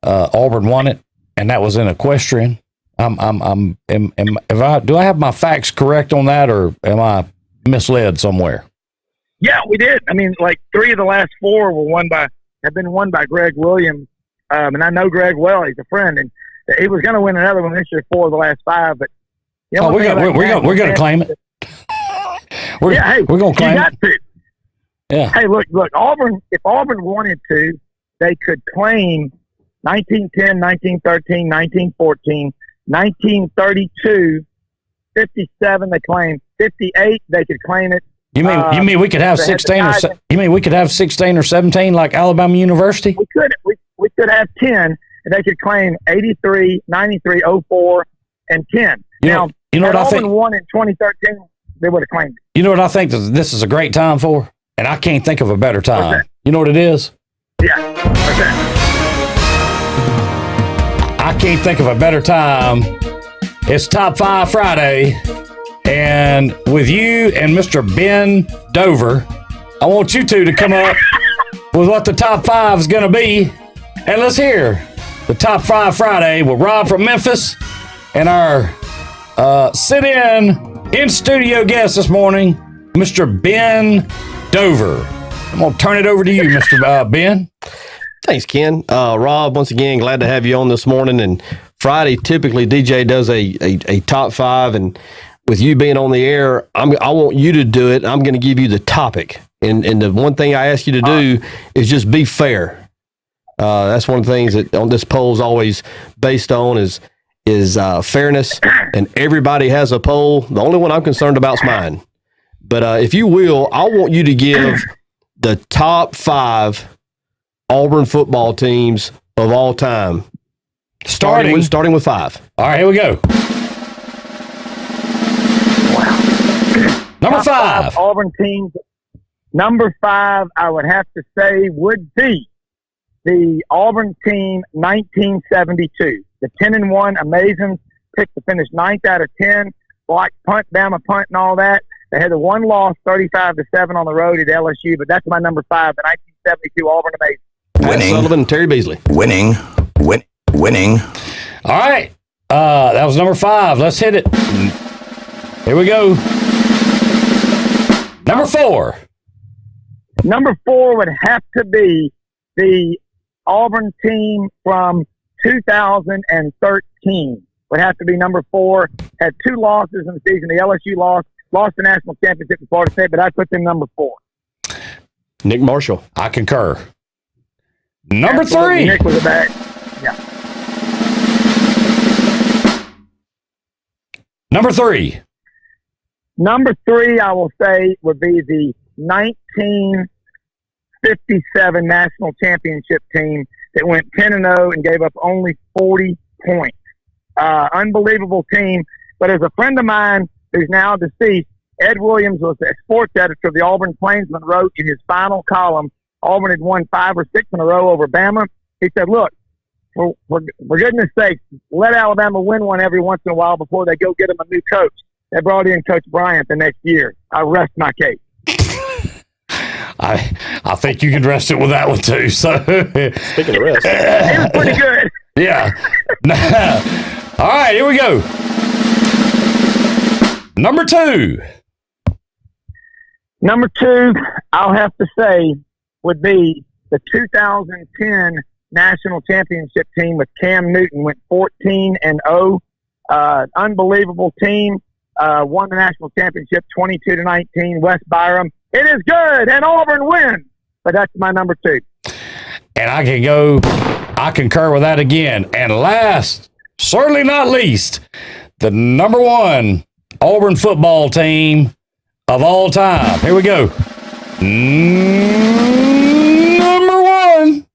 won it, and that was in equestrian? Do I have my facts correct on that, or am I misled somewhere? Yeah, we did. I mean, like 3 of the last 4 have been won by Greg Williams. And I know Greg well. He's a friend, and he was going to win another one this year, 4 of the last 5. But we're going to claim it. We're going to claim you got it. to. Yeah. Hey, look, Auburn. If Auburn wanted to, they could claim 1910, 1913, 1914, 1932, 57. They claim 58. They could claim it. You mean we could have 16 or you mean we could have 16 or 17 like Alabama University? We could. We could have 10, and they could claim 83, 93, 04, and 10. You know what I think? Auburn won in 2013, they would have claimed it. You know what I think this is a great time for? And I can't think of a better time. You know what it is? Yeah. What's that? I can't think of a better time. It's Top 5 Friday. And with you and Mr. Ben Dover, I want you two to come up with what the top 5 is going to be. And let's hear the Top 5 Friday with Rob from Memphis and our sit-in studio guest this morning, Mr. Ben Dover. I'm going to turn it over to you, Mr. Ben. Thanks, Ken. Rob, once again, glad to have you on this morning. And Friday, typically, DJ does a top 5. And with you being on the air, I want you to do it. I'm going to give you the topic. And the one thing I ask you to do is just be fair. That's one of the things that on this poll is always based on is fairness. And everybody has a poll. The only one I'm concerned about is mine. But if you will, I want you to give the top 5 Auburn football teams of all time. Starting with 5. All right, here we go. Number 5. Auburn teams. Number 5, I would have to say, would be the Auburn team 1972. The 10-1 Amazons picked to finish 9th out of 10. Block punt, Bama punt, and all that. They had the one loss, 35-7 on the road at LSU, but that's my number 5, the 1972 Auburn Amazons. Winning. Sullivan and Terry Beasley. Winning. All right. That was number 5. Let's hit it. Here we go. Number 4. Number 4 would have to be the Auburn team from 2013. Would have to be number 4. Had 2 losses in the season. The LSU lost the national championship to Florida State, but I put them number 4. Nick Marshall. I concur. Number Absolutely. 3. Nick was a back. Yeah. Number 3. Number 3, I will say, would be the 1957 national championship team that went 10-0 and gave up only 40 points. Unbelievable team. But as a friend of mine who's now deceased, Ed Williams was the sports editor of the Auburn Plainsman, wrote in his final column, Auburn had won 5 or 6 in a row over Bama. He said, look, for goodness sake, let Alabama win one every once in a while before they go get them a new coach. They brought in Coach Bryant the next year. I rest my case. I think you can rest it with that one too. So Speaking of rest. It was pretty good. Yeah. All right, here we go. Number 2. Number 2, I'll have to say, would be the 2010 national championship team with Cam Newton. Went 14-0. Unbelievable team. Won the national championship 22-19. West Byram. It is good, and Auburn wins. But that's my number 2. And I concur with that again. And last, certainly not least, the number 1 Auburn football team of all time. Here we go. Number one.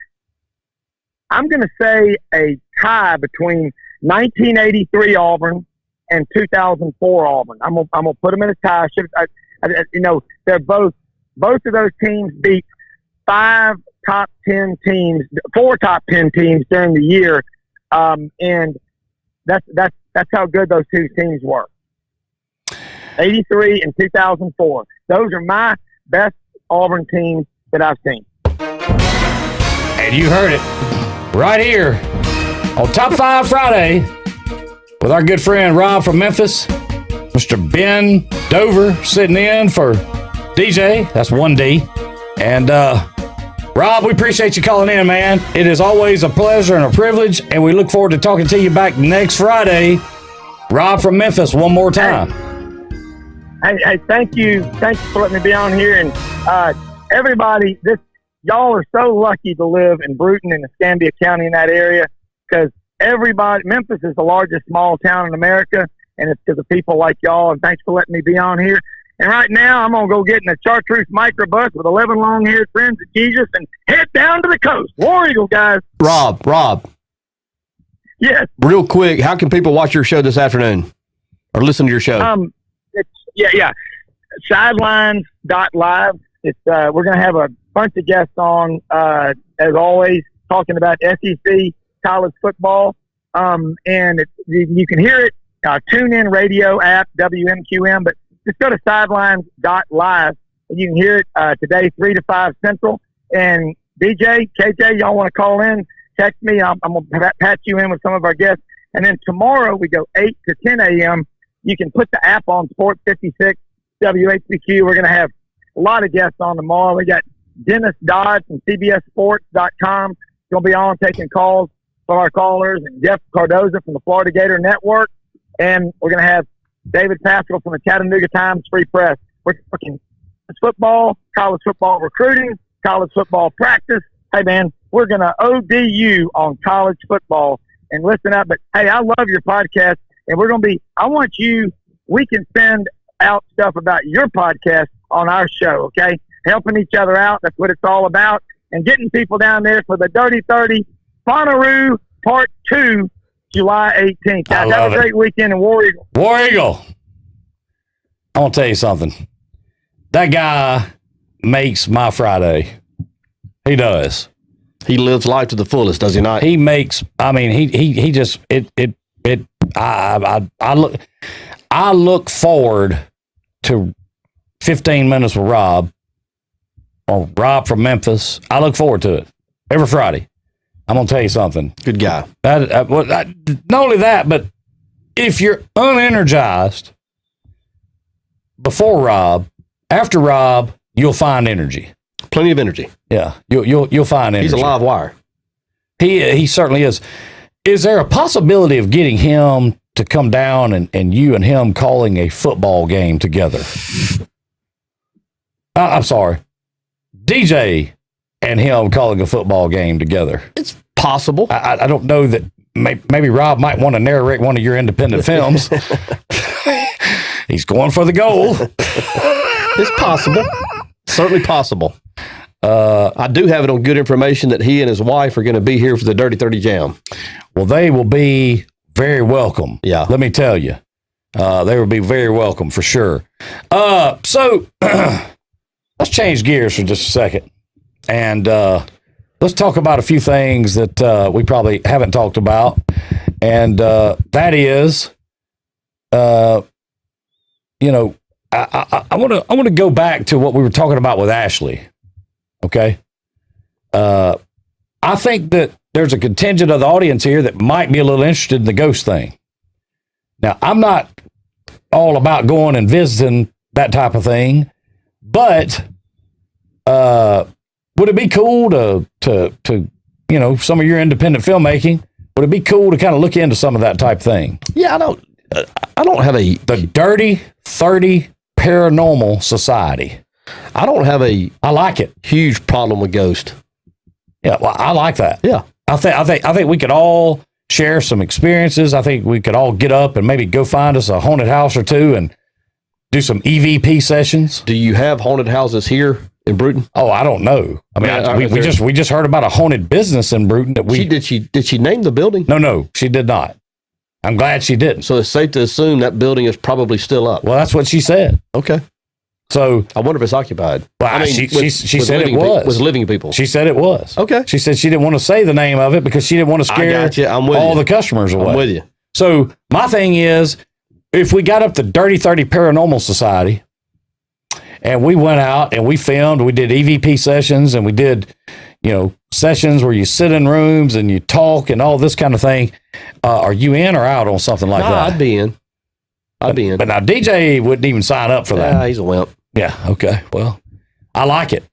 I'm going to say a tie between 1983 Auburn and 2004 Auburn. I'm gonna put them in a tie. They're both of those teams beat 4 top 10 teams during the year, and that's how good those two teams were. 83 and 2004. Those are my best Auburn teams that I've seen. And you heard it right here on Top 5 Friday with our good friend Rob from Memphis, Mr. Ben Dover sitting in for DJ. That's 1D. And Rob, we appreciate you calling in, man. It is always a pleasure and a privilege, and we look forward to talking to you back next Friday. Rob from Memphis, one more time. Hey, thank you. Thanks for letting me be on here. And everybody, y'all are so lucky to live in Bruton and Escambia County in that area, because Memphis is the largest small town in America, and it's because of people like y'all. And thanks for letting me be on here. And right now, I'm going to go get in a chartreuse microbus with 11 long-haired friends of Jesus and head down to the coast. War Eagle, guys. Rob. Yes. Real quick, how can people watch your show this afternoon or listen to your show? Yeah. Sidelines.live. We're going to have a bunch of guests on, as always, talking about SEC college football. And you can hear it, TuneIn radio app, WMQM, but just go to sidelines.live and you can hear it today, 3 to 5 Central. And DJ, KJ, y'all want to call in, text me. I'm going to patch you in with some of our guests. And then tomorrow we go 8 to 10 a.m. You can put the app on Sports 56 WHBQ. We're going to have a lot of guests on tomorrow. We got Dennis Dodd from CBSSports.com. He's going to be on taking calls for our callers, and Jeff Cardoza from the Florida Gator Network. And we're going to have David Pascal from the Chattanooga Times Free Press. We're talking football, college football recruiting, college football practice. Hey, man, we're going to ODU on college football. And listen up. But, hey, I love your podcast. And we can send out stuff about your podcast on our show, okay? Helping each other out. That's what it's all about. And getting people down there for the Dirty 30 Bonnaroo Part 2, July 18th. Guys, have a great weekend in War Eagle. War Eagle. I want to tell you something. That guy makes my Friday. He does. He lives life to the fullest, does he not? He makes, he just, I look forward to 15 minutes with Rob, or Rob from Memphis. I look forward to it every Friday. I'm going to tell you something. Good guy. Not only that, but if you're unenergized before Rob, after Rob, you'll find energy. Plenty of energy. Yeah, you'll find energy. He's a live wire. He certainly is. Is there a possibility of getting him to come down and you and him calling a football game together? I'm sorry. DJ and him calling a football game together. It's possible. I don't know that maybe Rob might want to narrate one of your independent films. He's going for the goal. It's possible. Certainly possible. I do have it on good information that he and his wife are going to be here for the Dirty 30 Jam. Well, they will be very welcome. Yeah. Let me tell you. They will be very welcome for sure. So let's change gears for just a second. And let's talk about a few things that we probably haven't talked about. And that is, I want to go back to what we were talking about with Ashley. Okay. I think that there's a contingent of the audience here that might be a little interested in the ghost thing. Now, I'm not all about going and visiting that type of thing, but would it be cool to some of your independent filmmaking? Would it be cool to kind of look into some of that type thing? Yeah, I don't have the Dirty 30 Paranormal Society. I don't have I like it. Huge problem with ghost. Yeah, well, I like that. Yeah, I think we could all share some experiences. I think we could all get up and maybe go find us a haunted house or two and do some EVP sessions. Do you have haunted houses here in Bruton? Oh, I don't know. I mean, Yeah, we just heard about a haunted business in Bruton that we. Did she name the building? No, she did not. I'm glad she didn't. So it's safe to assume that building is probably still up. Well, that's what she said. Okay. So I wonder if it's occupied. well, I mean, she said it was with living people. She said it was. Okay. She said she didn't want to say the name of it because she didn't want to scare I got you. I'm with all you. the customers away. I'm with you. So my thing is, if we got up the Dirty 30 Paranormal Society and we went out and we filmed, we did EVP sessions and we did, sessions where you sit in rooms and you talk and all this kind of thing. Are you in or out on something like that? I'd be in. But now DJ wouldn't even sign up for that. Yeah, he's a wimp. Yeah. Okay. Well, I like it.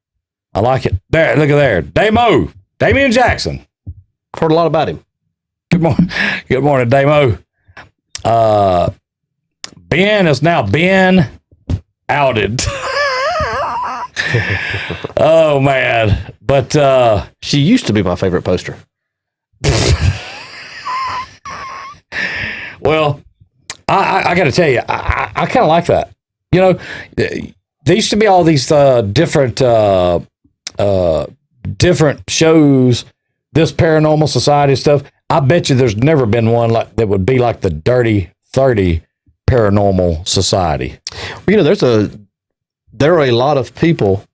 There, look at there. Damian Jackson. Heard a lot about him. Good morning. Good morning, Damo. Ben has now been outed. Oh man. But She used to be my favorite poster. well, I got to tell you, I kind of like that. There used to be all these different shows, this paranormal society stuff. I bet you there's never been one like that would be like the Dirty 30 Paranormal Society. Well, there are a lot of people.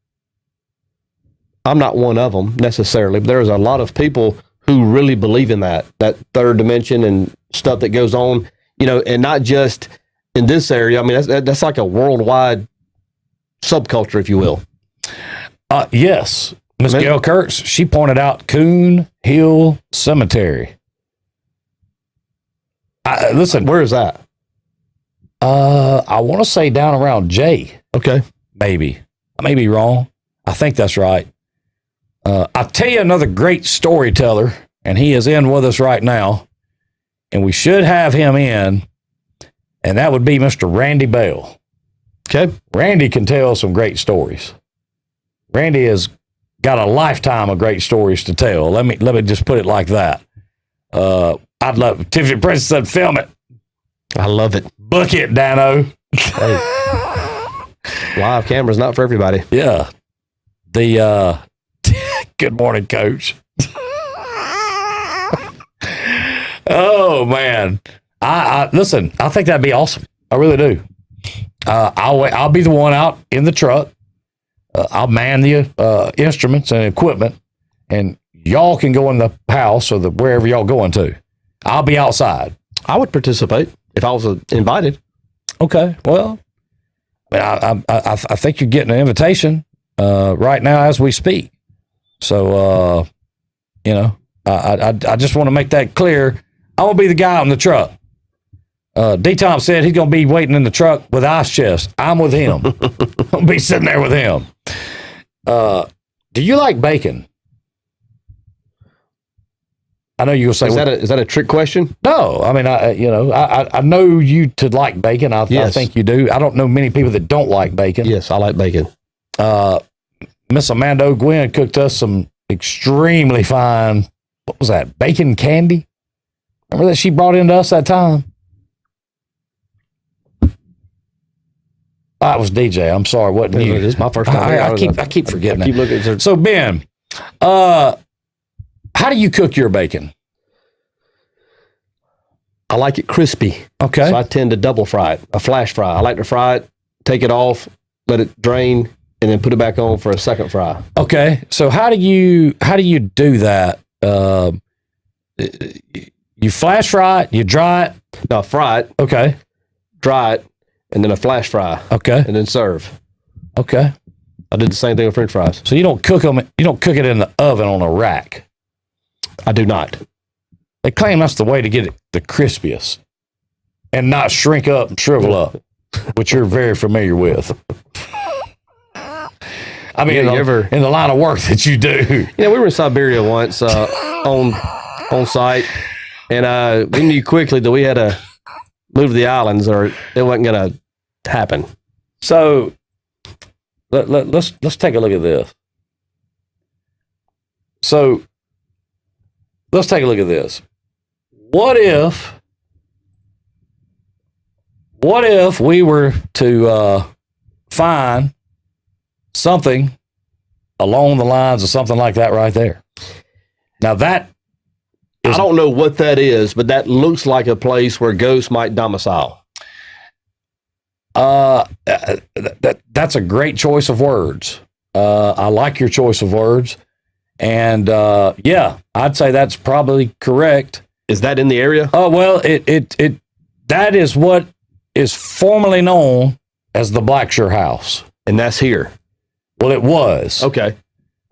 I'm not one of them necessarily, but there's a lot of people who really believe in that third dimension and stuff that goes on, and not just in this area. I mean, that's like a worldwide subculture, if you will. Yes. Miss Gail Kurtz, she pointed out Coon Hill Cemetery. Listen. Where is that? I want to say down around J. Okay. Maybe. I may be wrong. I think that's right. I'll tell you another great storyteller, and he is in with us right now, and we should have him in, and that would be Mr. Randy Bell. Okay. Randy can tell some great stories. Randy has got a lifetime of great stories to tell. Let me just put it like that. I'd love Tiffany Princess said, film it. I love it. Book it, Dano. Hey. Live camera's not for everybody. Yeah. The good morning, Coach. Oh man. I listen, I think that'd be awesome. I really do. I'll be the one out in the truck. I'll man the instruments and equipment, and y'all can go in the house or wherever y'all going to. I'll be outside. I would participate if I was invited. Okay. Well, I think you're getting an invitation right now as we speak. So, I just want to make that clear. I will be the guy on the truck. D. Tom said he's going to be waiting in the truck with ice chest. I'm with him. I'll be sitting there with him. Do you like bacon? I know you'll say, is that a trick question? No, I mean, I know you to like bacon. I think you do. I don't know many people that don't like bacon. Yes, I like bacon. Miss Amanda O'Gwen cooked us some extremely fine, what was that, bacon candy? Remember that she brought into us that time? That was DJ. I'm sorry, wasn't you? This is my first time. I keep forgetting keep looking at So Ben, how do you cook your bacon? I like it crispy. Okay. So I tend to double fry it, a flash fry. I like to fry it, take it off, let it drain, and then put it back on for a second fry. Okay. So how do you do that? You flash fry it, you dry it. No, fry it. Okay. Dry it, and then a flash fry. Okay. And then serve. Okay. I did the same thing with French fries. So you don't cook them. You don't cook it in the oven on a rack. I do not. They claim that's the way to get it the crispiest and not shrink up and shrivel up, which you're very familiar with. I mean, in the line of work that you do. Yeah, we were in Siberia once on site, and we knew quickly that we had to move to the islands or it wasn't going to happen. So let's take a look at this. So let's take a look at this. What if we were to find something along the lines of something like that right there. Now that I don't know what that is, but that looks like a place where ghosts might domicile. That's a great choice of words. I like your choice of words. And yeah, I'd say that's probably correct. Is that in the area? Oh, well, that is what is formerly known as the Blackshear House. And that's here. Well, it was. Okay.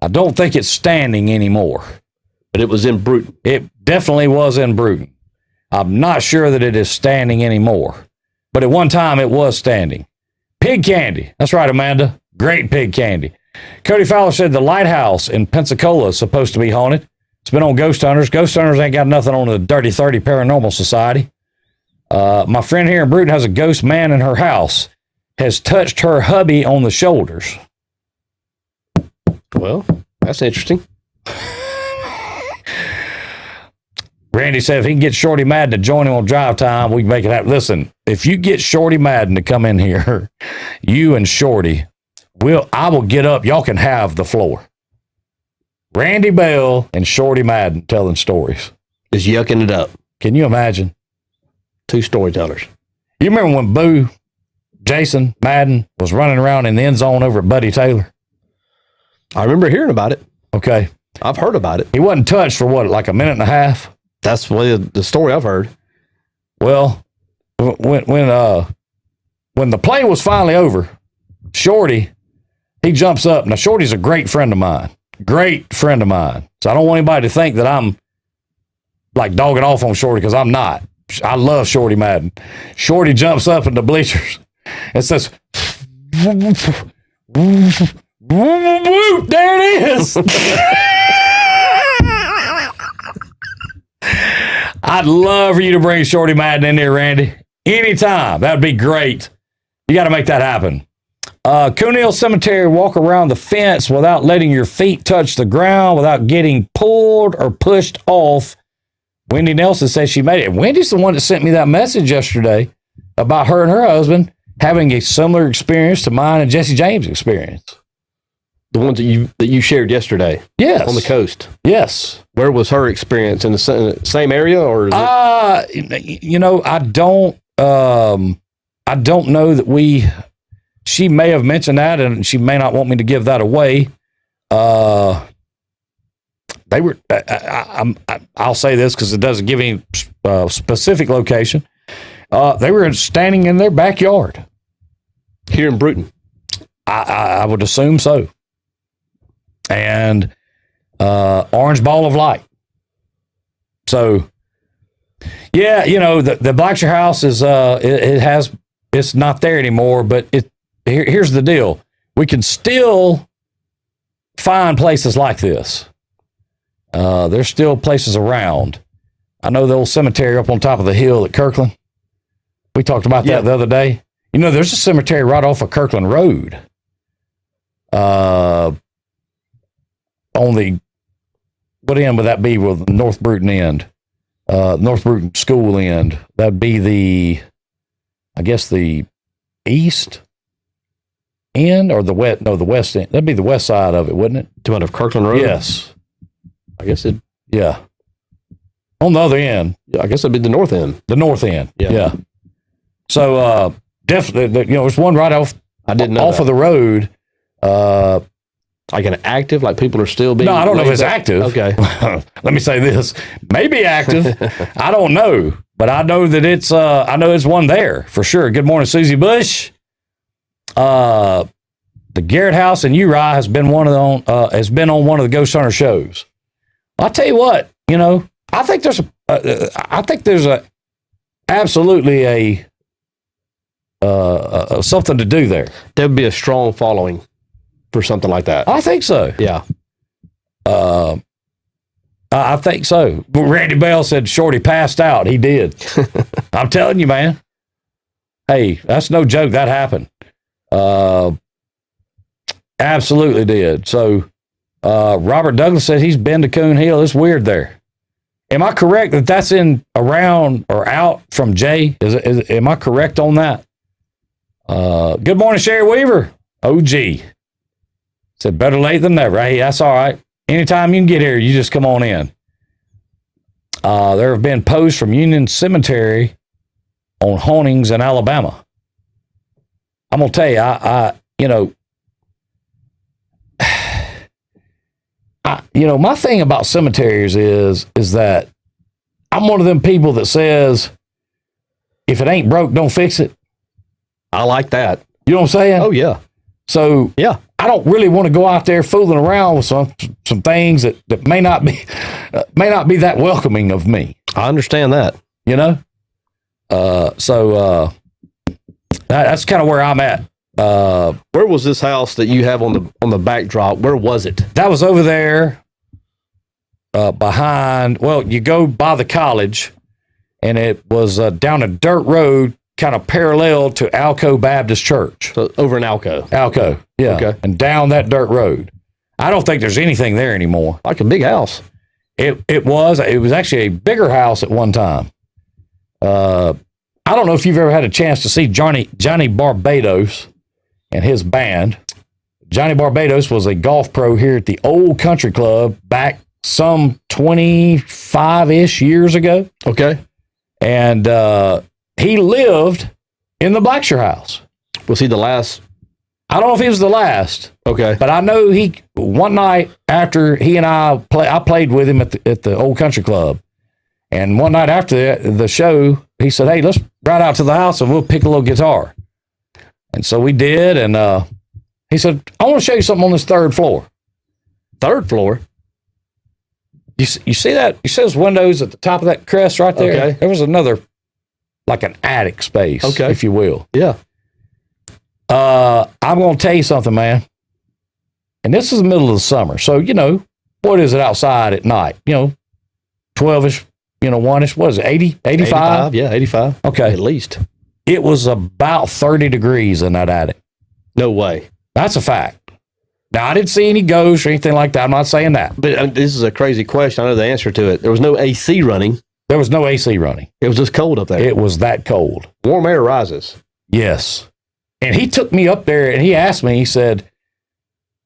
I don't think it's standing anymore. But it was in Bruton. It definitely was in Bruton. I'm not sure that it is standing anymore. But at one time, it was standing. Pig candy. That's right, Amanda. Great pig candy. Cody Fowler said the lighthouse in Pensacola is supposed to be haunted. It's been on Ghost Hunters. Ghost Hunters ain't got nothing on the Dirty 30 Paranormal Society. My friend here in Bruton has a ghost man in her house. Has touched her hubby on the shoulders. Well, that's interesting. Randy said if he can get Shorty Madden to join him on drive time, we can make it happen. Listen, if you get Shorty Madden to come in here, you and Shorty, I will get up. Y'all can have the floor. Randy Bell and Shorty Madden telling stories. Just yucking it up. Can you imagine? Two storytellers. You remember when Boo, Jason Madden, was running around in the end zone over at Buddy Taylor? I remember hearing about it. Okay. I've heard about it. He wasn't touched for what, like a minute and a half? That's the story I've heard. Well, when the play was finally over, Shorty, he jumps up. Now, Shorty's a great friend of mine. Great friend of mine. So I don't want anybody to think that I'm like dogging off on Shorty, because I'm not. I love Shorty Madden. Shorty jumps up in the bleachers and says, there it is. I'd love for you to bring Shorty Madden in here, Randy. Anytime. That'd be great. You got to make that happen. Coonhill Cemetery, walk around the fence without letting your feet touch the ground, without getting pulled or pushed off. Wendy Nelson says she made it. Wendy's the one that sent me that message yesterday about her and her husband having a similar experience to mine and Jesse James' experience. The ones that you shared yesterday. Yes. On the coast. Yes. Where was her experience? In the same area, or? I don't know that she may have mentioned that, and she may not want me to give that away. They were, I'll say this because it doesn't give any specific location. They were standing in their backyard. Here in Bruton. I would assume so. And orange ball of light. So, yeah, the Blackshear House is it's not there anymore. But here's the deal: we can still find places like this. There's still places around. I know the old cemetery up on top of the hill at Kirkland. We talked about that the other day. There's a cemetery right off of Kirkland Road. On the, what end would that be with the North Bruton end? North Bruton School end. That'd be the east end or the west? No, the west end. That'd be the west side of it, wouldn't it? To out of Kirkland Road? Yes. I guess it. Yeah. On the other end. Yeah, I guess it'd be the north end. The north end. Yeah. Yeah. So, definitely, there's one right off. I didn't know off that. of the road. Like an active, like people are still being. No, I don't know if it's active. Okay. Let me say this. Maybe active. I don't know. But I know that it's one there for sure. Good morning, Susie Bush. The Garrett House in Uri has been on one of the Ghost Hunter shows. I'll tell you what, I think there's absolutely something to do there. There'd be a strong following for something like that. I think so. Yeah. I think so. But Randy Bell said Shorty passed out. He did. I'm telling you, man. Hey, that's no joke. That happened. Absolutely did. So, Robert Douglas said he's been to Coon Hill. It's weird there. Am I correct that that's in around or out from Jay? Am I correct on that? Good morning, Sherry Weaver. OG. Said, better late than never. Hey, that's all right. Anytime you can get here, you just come on in. There have been posts from Union Cemetery on hauntings in Alabama. I'm going to tell you, my thing about cemeteries is that I'm one of them people that says, if it ain't broke, don't fix it. I like that. You know what I'm saying? Oh, yeah. So, yeah, I don't really want to go out there fooling around with some things that may not be that welcoming of me. I understand that. You know? That's kind of where I'm at. Where was this house that you have on the backdrop? Where was it? That was over there behind, you go by the college, and it was down a dirt road kind of parallel to Alco Baptist Church. So over in Alco. Alco, yeah. Okay. And down that dirt road. I don't think there's anything there anymore. Like a big house. It was actually a bigger house at one time. I don't know if you've ever had a chance to see Johnny Barbados and his band. Johnny Barbados was a golf pro here at the Old Country Club back some 25-ish years ago. Okay. And he lived in the Blackshear House. Was he the last? I don't know if he was the last. Okay. But I know one night after he and I played with him at the Old Country Club. And one night after the show, he said, hey, let's ride out to the house and we'll pick a little guitar. And so we did. And he said, I want to show you something on this third floor. Third floor? You see that? You see those windows at the top of that crest right there? Okay. There was another, like an attic space, okay, if you will. Yeah. I'm going to tell you something, man. And this is the middle of the summer. So, what is it outside at night? 12-ish, 1-ish. What is it, 80, 85? Yeah, 85. Okay. At least. It was about 30 degrees in that attic. No way. That's a fact. Now, I didn't see any ghosts or anything like that. I'm not saying that. But this is a crazy question. I know the answer to it. There was no AC running. There was no AC running. It was just cold up there. It was that cold. Warm air rises. Yes. And he took me up there and he asked me, he said,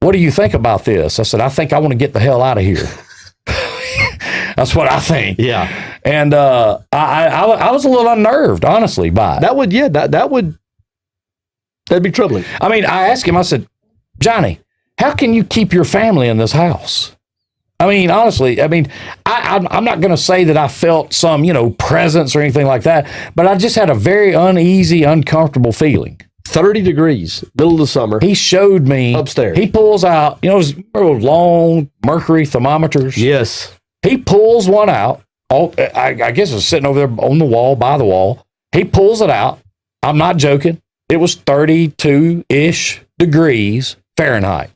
what do you think about this? I said, I think I want to get the hell out of here. That's what I think. Yeah. And I was a little unnerved, honestly, by it. That'd be troubling. I mean, I asked him, I said, Johnny, how can you keep your family in this house? I mean, honestly, I'm not going to say that I felt some, presence or anything like that, but I just had a very uneasy, uncomfortable feeling. 30 degrees, middle of the summer. He showed me upstairs. He pulls out, those long mercury thermometers. Yes. He pulls one out. Oh, I guess it was sitting over there on the wall, by the wall. He pulls it out. I'm not joking. It was 32-ish degrees Fahrenheit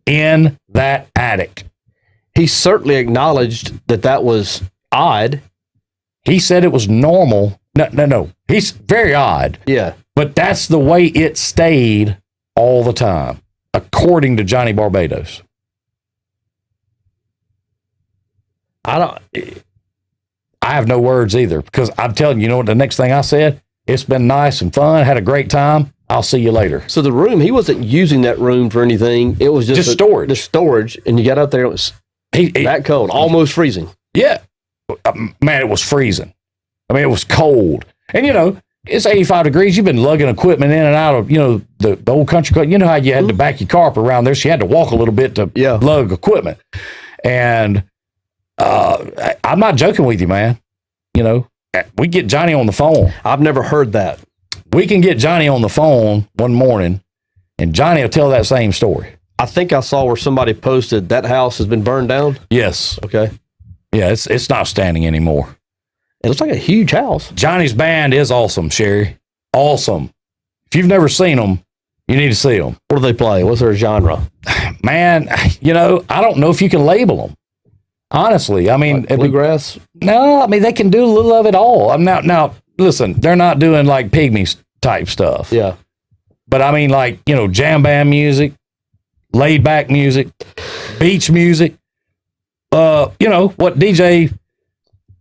in that attic. He certainly acknowledged that was odd. He said it was normal. No. He's very odd. Yeah. But that's the way it stayed all the time, according to Johnny Barbados. I have no words either, because I'm telling you, what the next thing I said? It's been nice and fun. Had a great time. I'll see you later. So the room, he wasn't using that room for anything. It was just storage. The storage, and you got out there, it was that cold, almost freezing. Yeah. Man, it was freezing. I mean, it was cold. And, it's 85 degrees. You've been lugging equipment in and out of, the Old Country Club. You know how you had to back your car up around there, so you had to walk a little bit to lug equipment. And I'm not joking with you, man. We get Johnny on the phone. I've never heard that. We can get Johnny on the phone one morning, and Johnny will tell that same story. I think I saw where somebody posted that house has been burned down. Yes. Okay. Yeah, it's not standing anymore. It looks like a huge house. Johnny's band is awesome, Sherry. Awesome. If you've never seen them, you need to see them. What do they play? What's their genre? Man, I don't know if you can label them. Honestly, I mean, like bluegrass? No, I mean, they can do a little of it all. Now, listen, they're not doing like pygmy type stuff. Yeah. But I mean, like, jam band music, laid back music, beach music. What DJ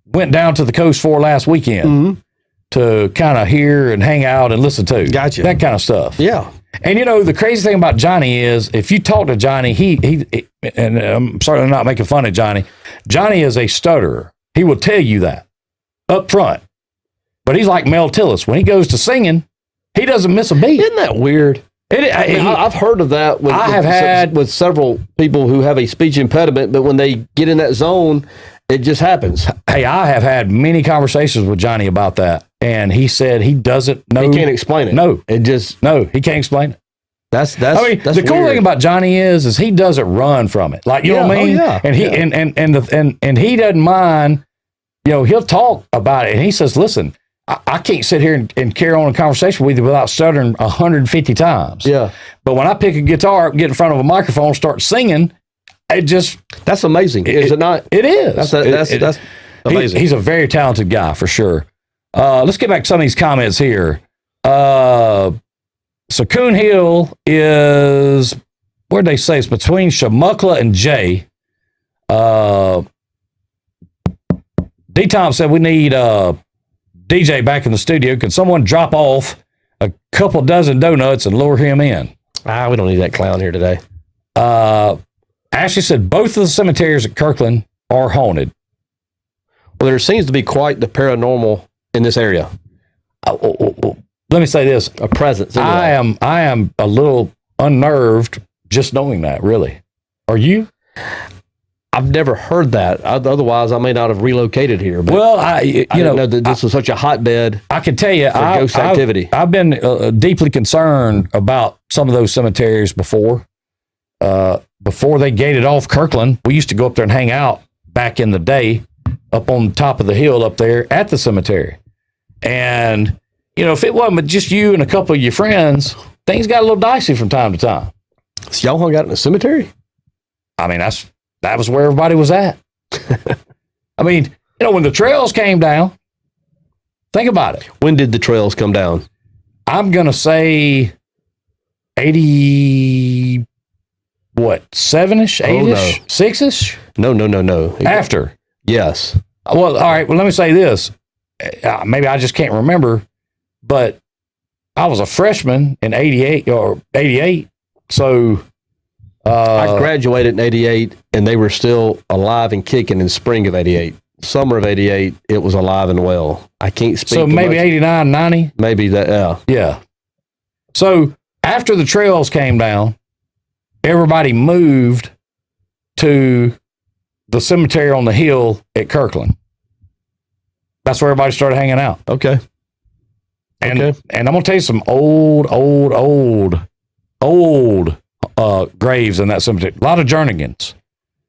went down to the coast for last weekend to kind of hear and hang out and listen to. Gotcha. That kind of stuff. Yeah. And the crazy thing about Johnny is, if you talk to Johnny, he and I'm certainly not making fun of Johnny. Johnny is a stutterer. He will tell you that up front. But he's like Mel Tillis. When he goes to singing, he doesn't miss a beat. Isn't that weird? I've heard of that. With several people who have a speech impediment, but when they get in that zone, it just happens. Hey, I have had many conversations with Johnny about that, and he said he doesn't know. He can't explain it. No, he can't explain it. That's the cool thing about Johnny is he doesn't run from it. Like, you know what I mean? And he and he doesn't mind. He'll talk about it, and he says, "Listen, I can't sit here and carry on a conversation with you without stuttering 150 times." Yeah. But when I pick a guitar, get in front of a microphone, start singing, that's amazing, is it not? It is. That's amazing. He's a very talented guy for sure. Let's get back to some of these comments here. So Coon Hill is, where'd they say? It's between Shamuckla and Jay. D-Tom said we need DJ back in the studio. Can someone drop off a couple dozen donuts and lure him in? We don't need that clown here today. Ashley said both of the cemeteries at Kirkland are haunted. Well, there seems to be quite the paranormal in this area. Let me say this: a presence. Anyway. I am a little unnerved just knowing that. Really, are you? I've never heard that. Otherwise, I may not have relocated here. But well, I didn't know that this was such a hotbed. I can tell you, ghost activity. I've been deeply concerned about some of those cemeteries before. Before they gated off Kirkland, we used to go up there and hang out back in the day, up on the top of the hill up there at the cemetery. And if it wasn't just you and a couple of your friends, things got a little dicey from time to time. So y'all hung out in the cemetery? I mean, that was where everybody was at. I mean, when the trails came down, think about it. When did the trails come down? I'm going to say 80, 7-ish, 8-ish, 6-ish? No. After. Yes. Well, all right. Well, let me say this. Maybe I just can't remember, but I was a freshman in 88. So I graduated in 88, and they were still alive and kicking in spring of 88. Summer of 88, it was alive and well. I can't speak. So maybe 89, 90? Maybe that, yeah. Yeah. So after the trails came down, everybody moved to the cemetery on the hill at Kirkland. That's where everybody started hanging out. Okay. And I'm going to tell you some old graves in that cemetery. A lot of Jernigans.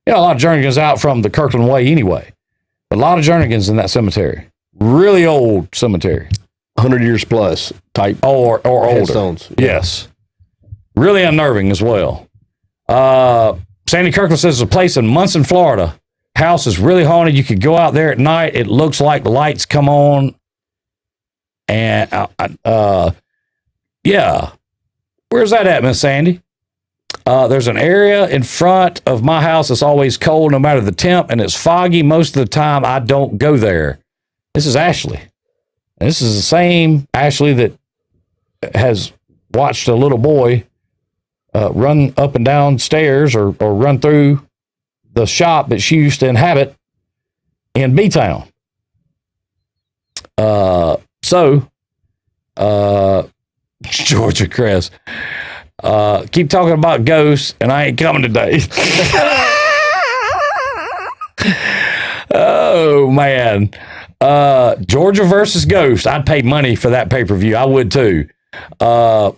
A lot of Jernigans out from the Kirkland Way anyway. A lot of Jernigans in that cemetery. Really old cemetery. 100 years plus type. Or older. Headstones. Yes. Really unnerving as well. Sandy Kirkland says there's a place in Munson, Florida. House is really haunted. You could go out there at night. It looks like the lights come on. And, yeah. Where's that at, Miss Sandy? There's an area in front of my house that's always cold no matter the temp, and it's foggy most of the time. I don't go there. This is Ashley. And this is the same Ashley that has watched a little boy run up and down stairs or run through the shop that she used to inhabit in B-Town. Georgia Crest. Keep talking about ghosts, and I ain't coming today. Oh, man. Georgia versus Ghost. I'd pay money for that pay-per-view. I would, too. I'm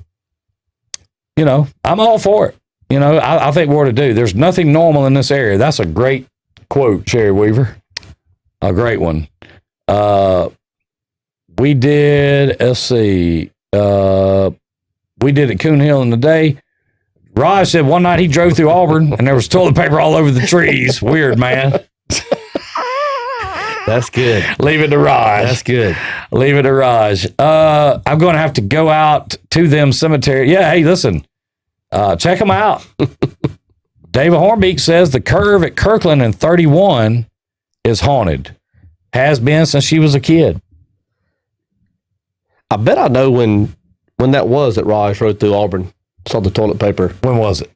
all for it. I think we're to do. There's nothing normal in this area. That's a great quote, Sherry Weaver. A great one. We did, let's see, we did at Coon Hill in the day. Raj said one night he drove through Auburn and there was toilet paper all over the trees. Weird, man. That's good. Leave it to Raj. That's good. Leave it to Raj. I'm going to have to go out to them cemetery. Yeah, hey, listen. Check them out. David Hornbeek says the curve at Kirkland in 31 is haunted. Has been since she was a kid. I bet I know when that was that Raj rode through Auburn. Saw the toilet paper. When was it?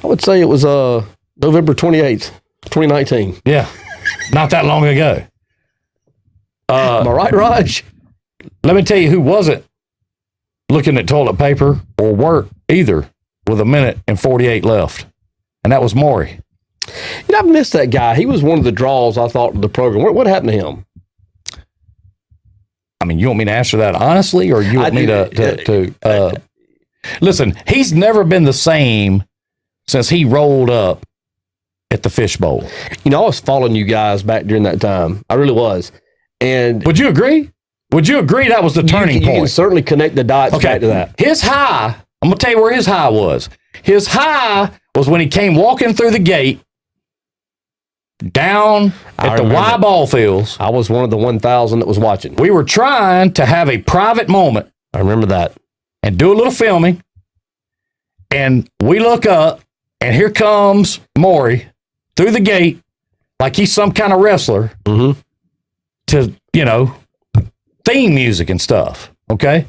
I would say it was November 28th, 2019. Yeah, not that long ago. Am I right, Raj? Let me tell you who wasn't looking at toilet paper or work either with 1:48 left. And that was Maury. You know, I've missed that guy. He was one of the draws, I thought, of the program. What happened to him? I mean, you want me to answer that honestly, or you want me to listen, he's never been the same since he rolled up at the fishbowl. You know, I was following you guys back during that time. I really was. And would you agree? Would you agree that was the turning point? You can certainly connect the dots back to that. His high, I'm going to tell you where his high was. His high was when he came walking through the gate down at the Y ball fields. I was one of the 1,000 that was watching. We were trying to have a private moment. I remember that. And do a little filming. And we look up, and here comes Maury through the gate like he's some kind of wrestler to, theme music and stuff. Okay?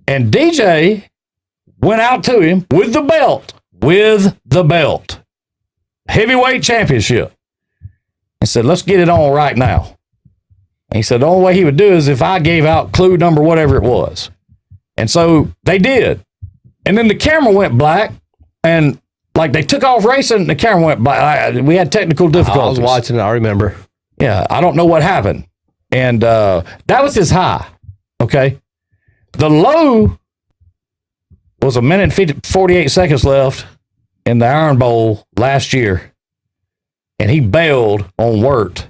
And DJ went out to him with the belt. Heavyweight championship. And said, let's get it on right now. And he said, the only way he would do is if I gave out clue number, whatever it was. And so they did. And then the camera went black, and like they took off racing, and the camera went black. We had technical difficulties. I was watching it. I remember. Yeah, I don't know what happened. And that was his high. Okay. The low was 1:48 left in the Iron Bowl last year. And he bailed on Wirt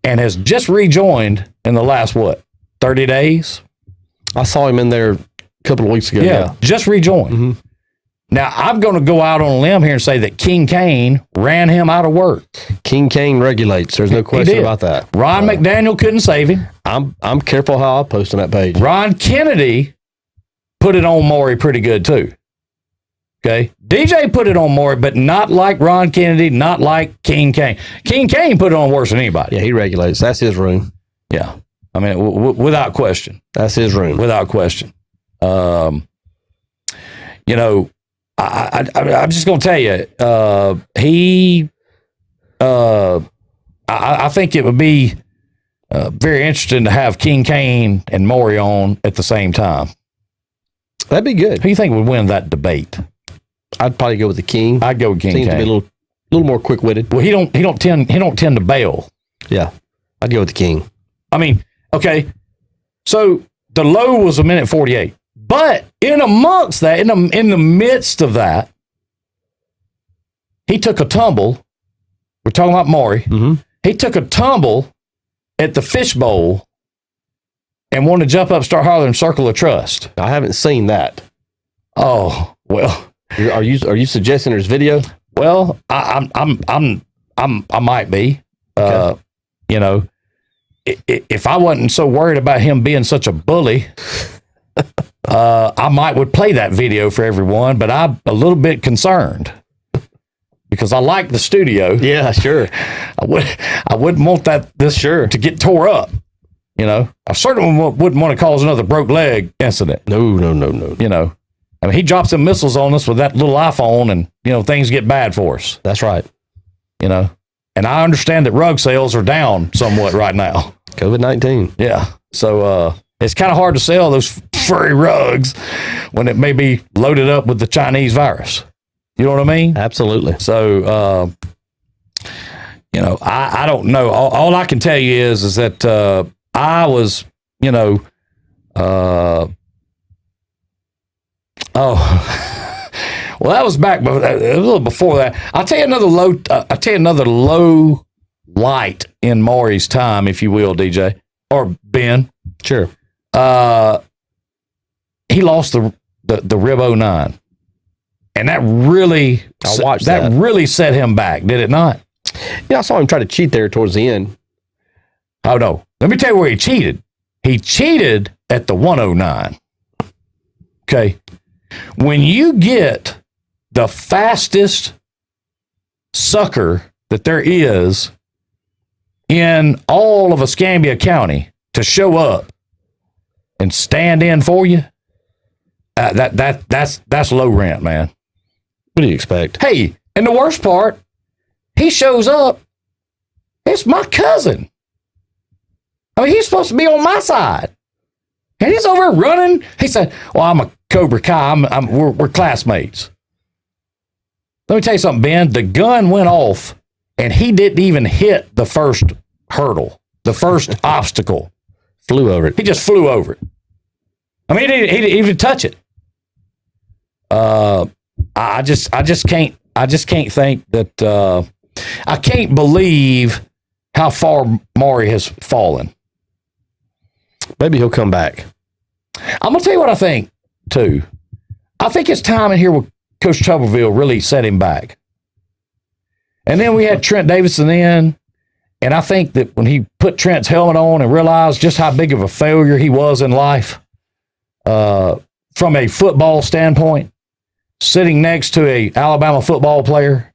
and has just rejoined in the last, 30 days? I saw him in there a couple of weeks ago. Yeah. Just rejoined. Now, I'm going to go out on a limb here and say that King Kane ran him out of work. King Kane regulates. There's no question about that. Ron McDaniel couldn't save him. I'm careful how I post on that page. Ron Kennedy put it on Maury pretty good, too. Okay? DJ put it on Maury, but not like Ron Kennedy, not like King Kane. King Kane put it on worse than anybody. Yeah, he regulates. That's his room. Yeah. I mean, without question. That's his room. Without question. I'm just going to tell you, I think it would be very interesting to have King Kane and Maury on at the same time. That'd be good. Who do you think would win that debate? I'd probably go with the King. I'd go with King Seems Kane. to be a little more quick-witted. Well, he don't tend to bail. Yeah, I'd go with the King. I mean, okay, so the low was 1:48, but in amongst that, in the midst of that, he took a tumble. We're talking about Maury. He took a tumble at the fishbowl and wanted to jump up, start hollering "Circle of Trust." I haven't seen that. Oh well. Are you suggesting there's video? Well, I might be. Okay. If I wasn't so worried about him being such a bully, I would play that video for everyone. But I'm a little bit concerned because I like the studio. Yeah, sure. I wouldn't want to get tore up. I certainly wouldn't want to cause another broke leg incident. No. I mean, he drops some missiles on us with that little iPhone and, things get bad for us. That's right. And I understand that rug sales are down somewhat right now. COVID-19. Yeah. So it's kind of hard to sell those furry rugs when it may be loaded up with the Chinese virus. You know what I mean? Absolutely. So, I don't know. All I can tell you is that I was, well, that was back, a little before that. I'll tell you another low light in Maury's time, if you will, DJ or Ben. Sure. He lost the Rib 09, and that really really set him back, did it not? Yeah, I saw him try to cheat there towards the end. Oh no! Let me tell you where he cheated. He cheated at the 109. Okay. When you get the fastest sucker that there is in all of Escambia County to show up and stand in for you, That's low rent, man. What do you expect? Hey, and the worst part, he shows up. It's my cousin. I mean, he's supposed to be on my side, and he's over running. He said, "Well, I'm a Cobra Kai. We're classmates." Let me tell you something, Ben. The gun went off, and he didn't even hit the first hurdle, the first obstacle. Flew over it. He just flew over it. I mean, he didn't even touch it. I just can't think that. I can't believe how far Maury has fallen. Maybe he'll come back. I'm gonna tell you what I think too. I think it's time in here with Coach Tuberville really set him back. And then we had Trent Davidson in, and I think that when he put Trent's helmet on and realized just how big of a failure he was in life, from a football standpoint, sitting next to a Alabama football player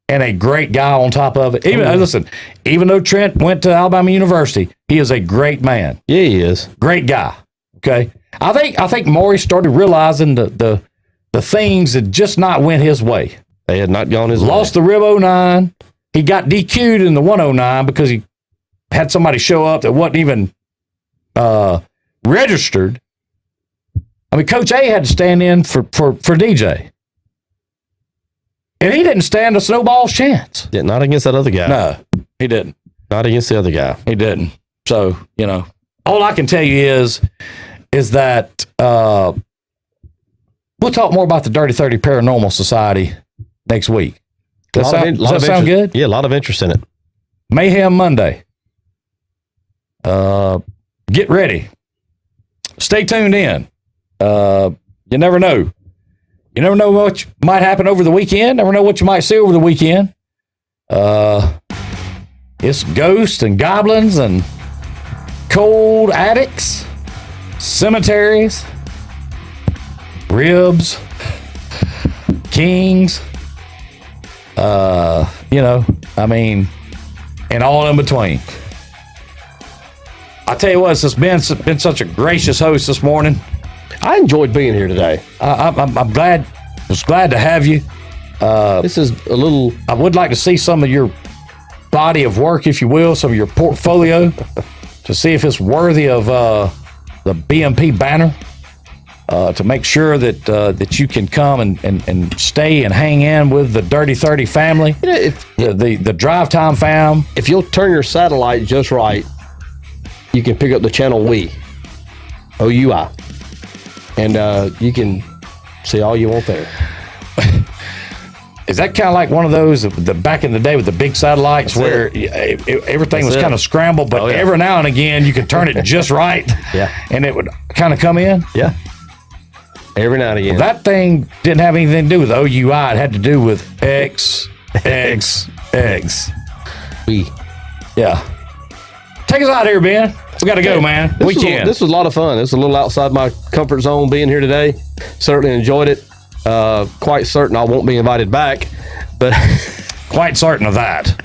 and a great guy on top of it. Even though Trent went to Alabama University, he is a great man. Yeah, he is. Great guy. Okay. I think Maury started realizing the things that just not went his way. They had not gone his way. Lost the Rib 09. He got DQ'd in the 109 because he had somebody show up that wasn't even registered. I mean, Coach A had to stand in for DJ. And he didn't stand a snowball's chance. Yeah, not against that other guy. No, he didn't. Not against the other guy. He didn't. So, all I can tell you is that we'll talk more about the Dirty 30 Paranormal Society next week. Does that sound good? Yeah, a lot of interest in it. Mayhem Monday. Get ready. Stay tuned in. You never know. You never know what might happen over the weekend. Never know what you might see over the weekend. It's ghosts and goblins and cold attics, cemeteries, ribs, kings, and all in between. I tell you what, it's been such a gracious host this morning. I enjoyed being here today. I'm glad. Was glad to have you. This is a little. I would like to see some of your body of work, if you will, some of your portfolio, to see if it's worthy of the BMP banner. To make sure that you can come and stay and hang in with the Dirty 30 family, the Drive Time fam. If you'll turn your satellite just right, you can pick up the channel OUI, and you can see all you want there. Is that kind of like one of those the back in the day with the big satellites where everything was kind of scrambled, but every now and again you could turn it just right, and it would kind of come in? Yeah. Every now and again. That thing didn't have anything to do with OUI. It had to do with X. Yeah. Take us out here, Ben. We got to go, man. This was a lot of fun. This was a little outside my comfort zone being here today. Certainly enjoyed it. Quite certain I won't be invited back, but quite certain of that.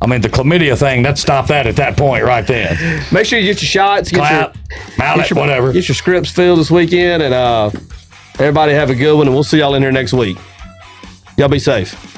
I mean, the chlamydia thing, that stopped that at that point right then. Make sure you get your shots, whatever. Get your scripts filled this weekend, and everybody have a good one, and we'll see y'all in here next week. Y'all be safe.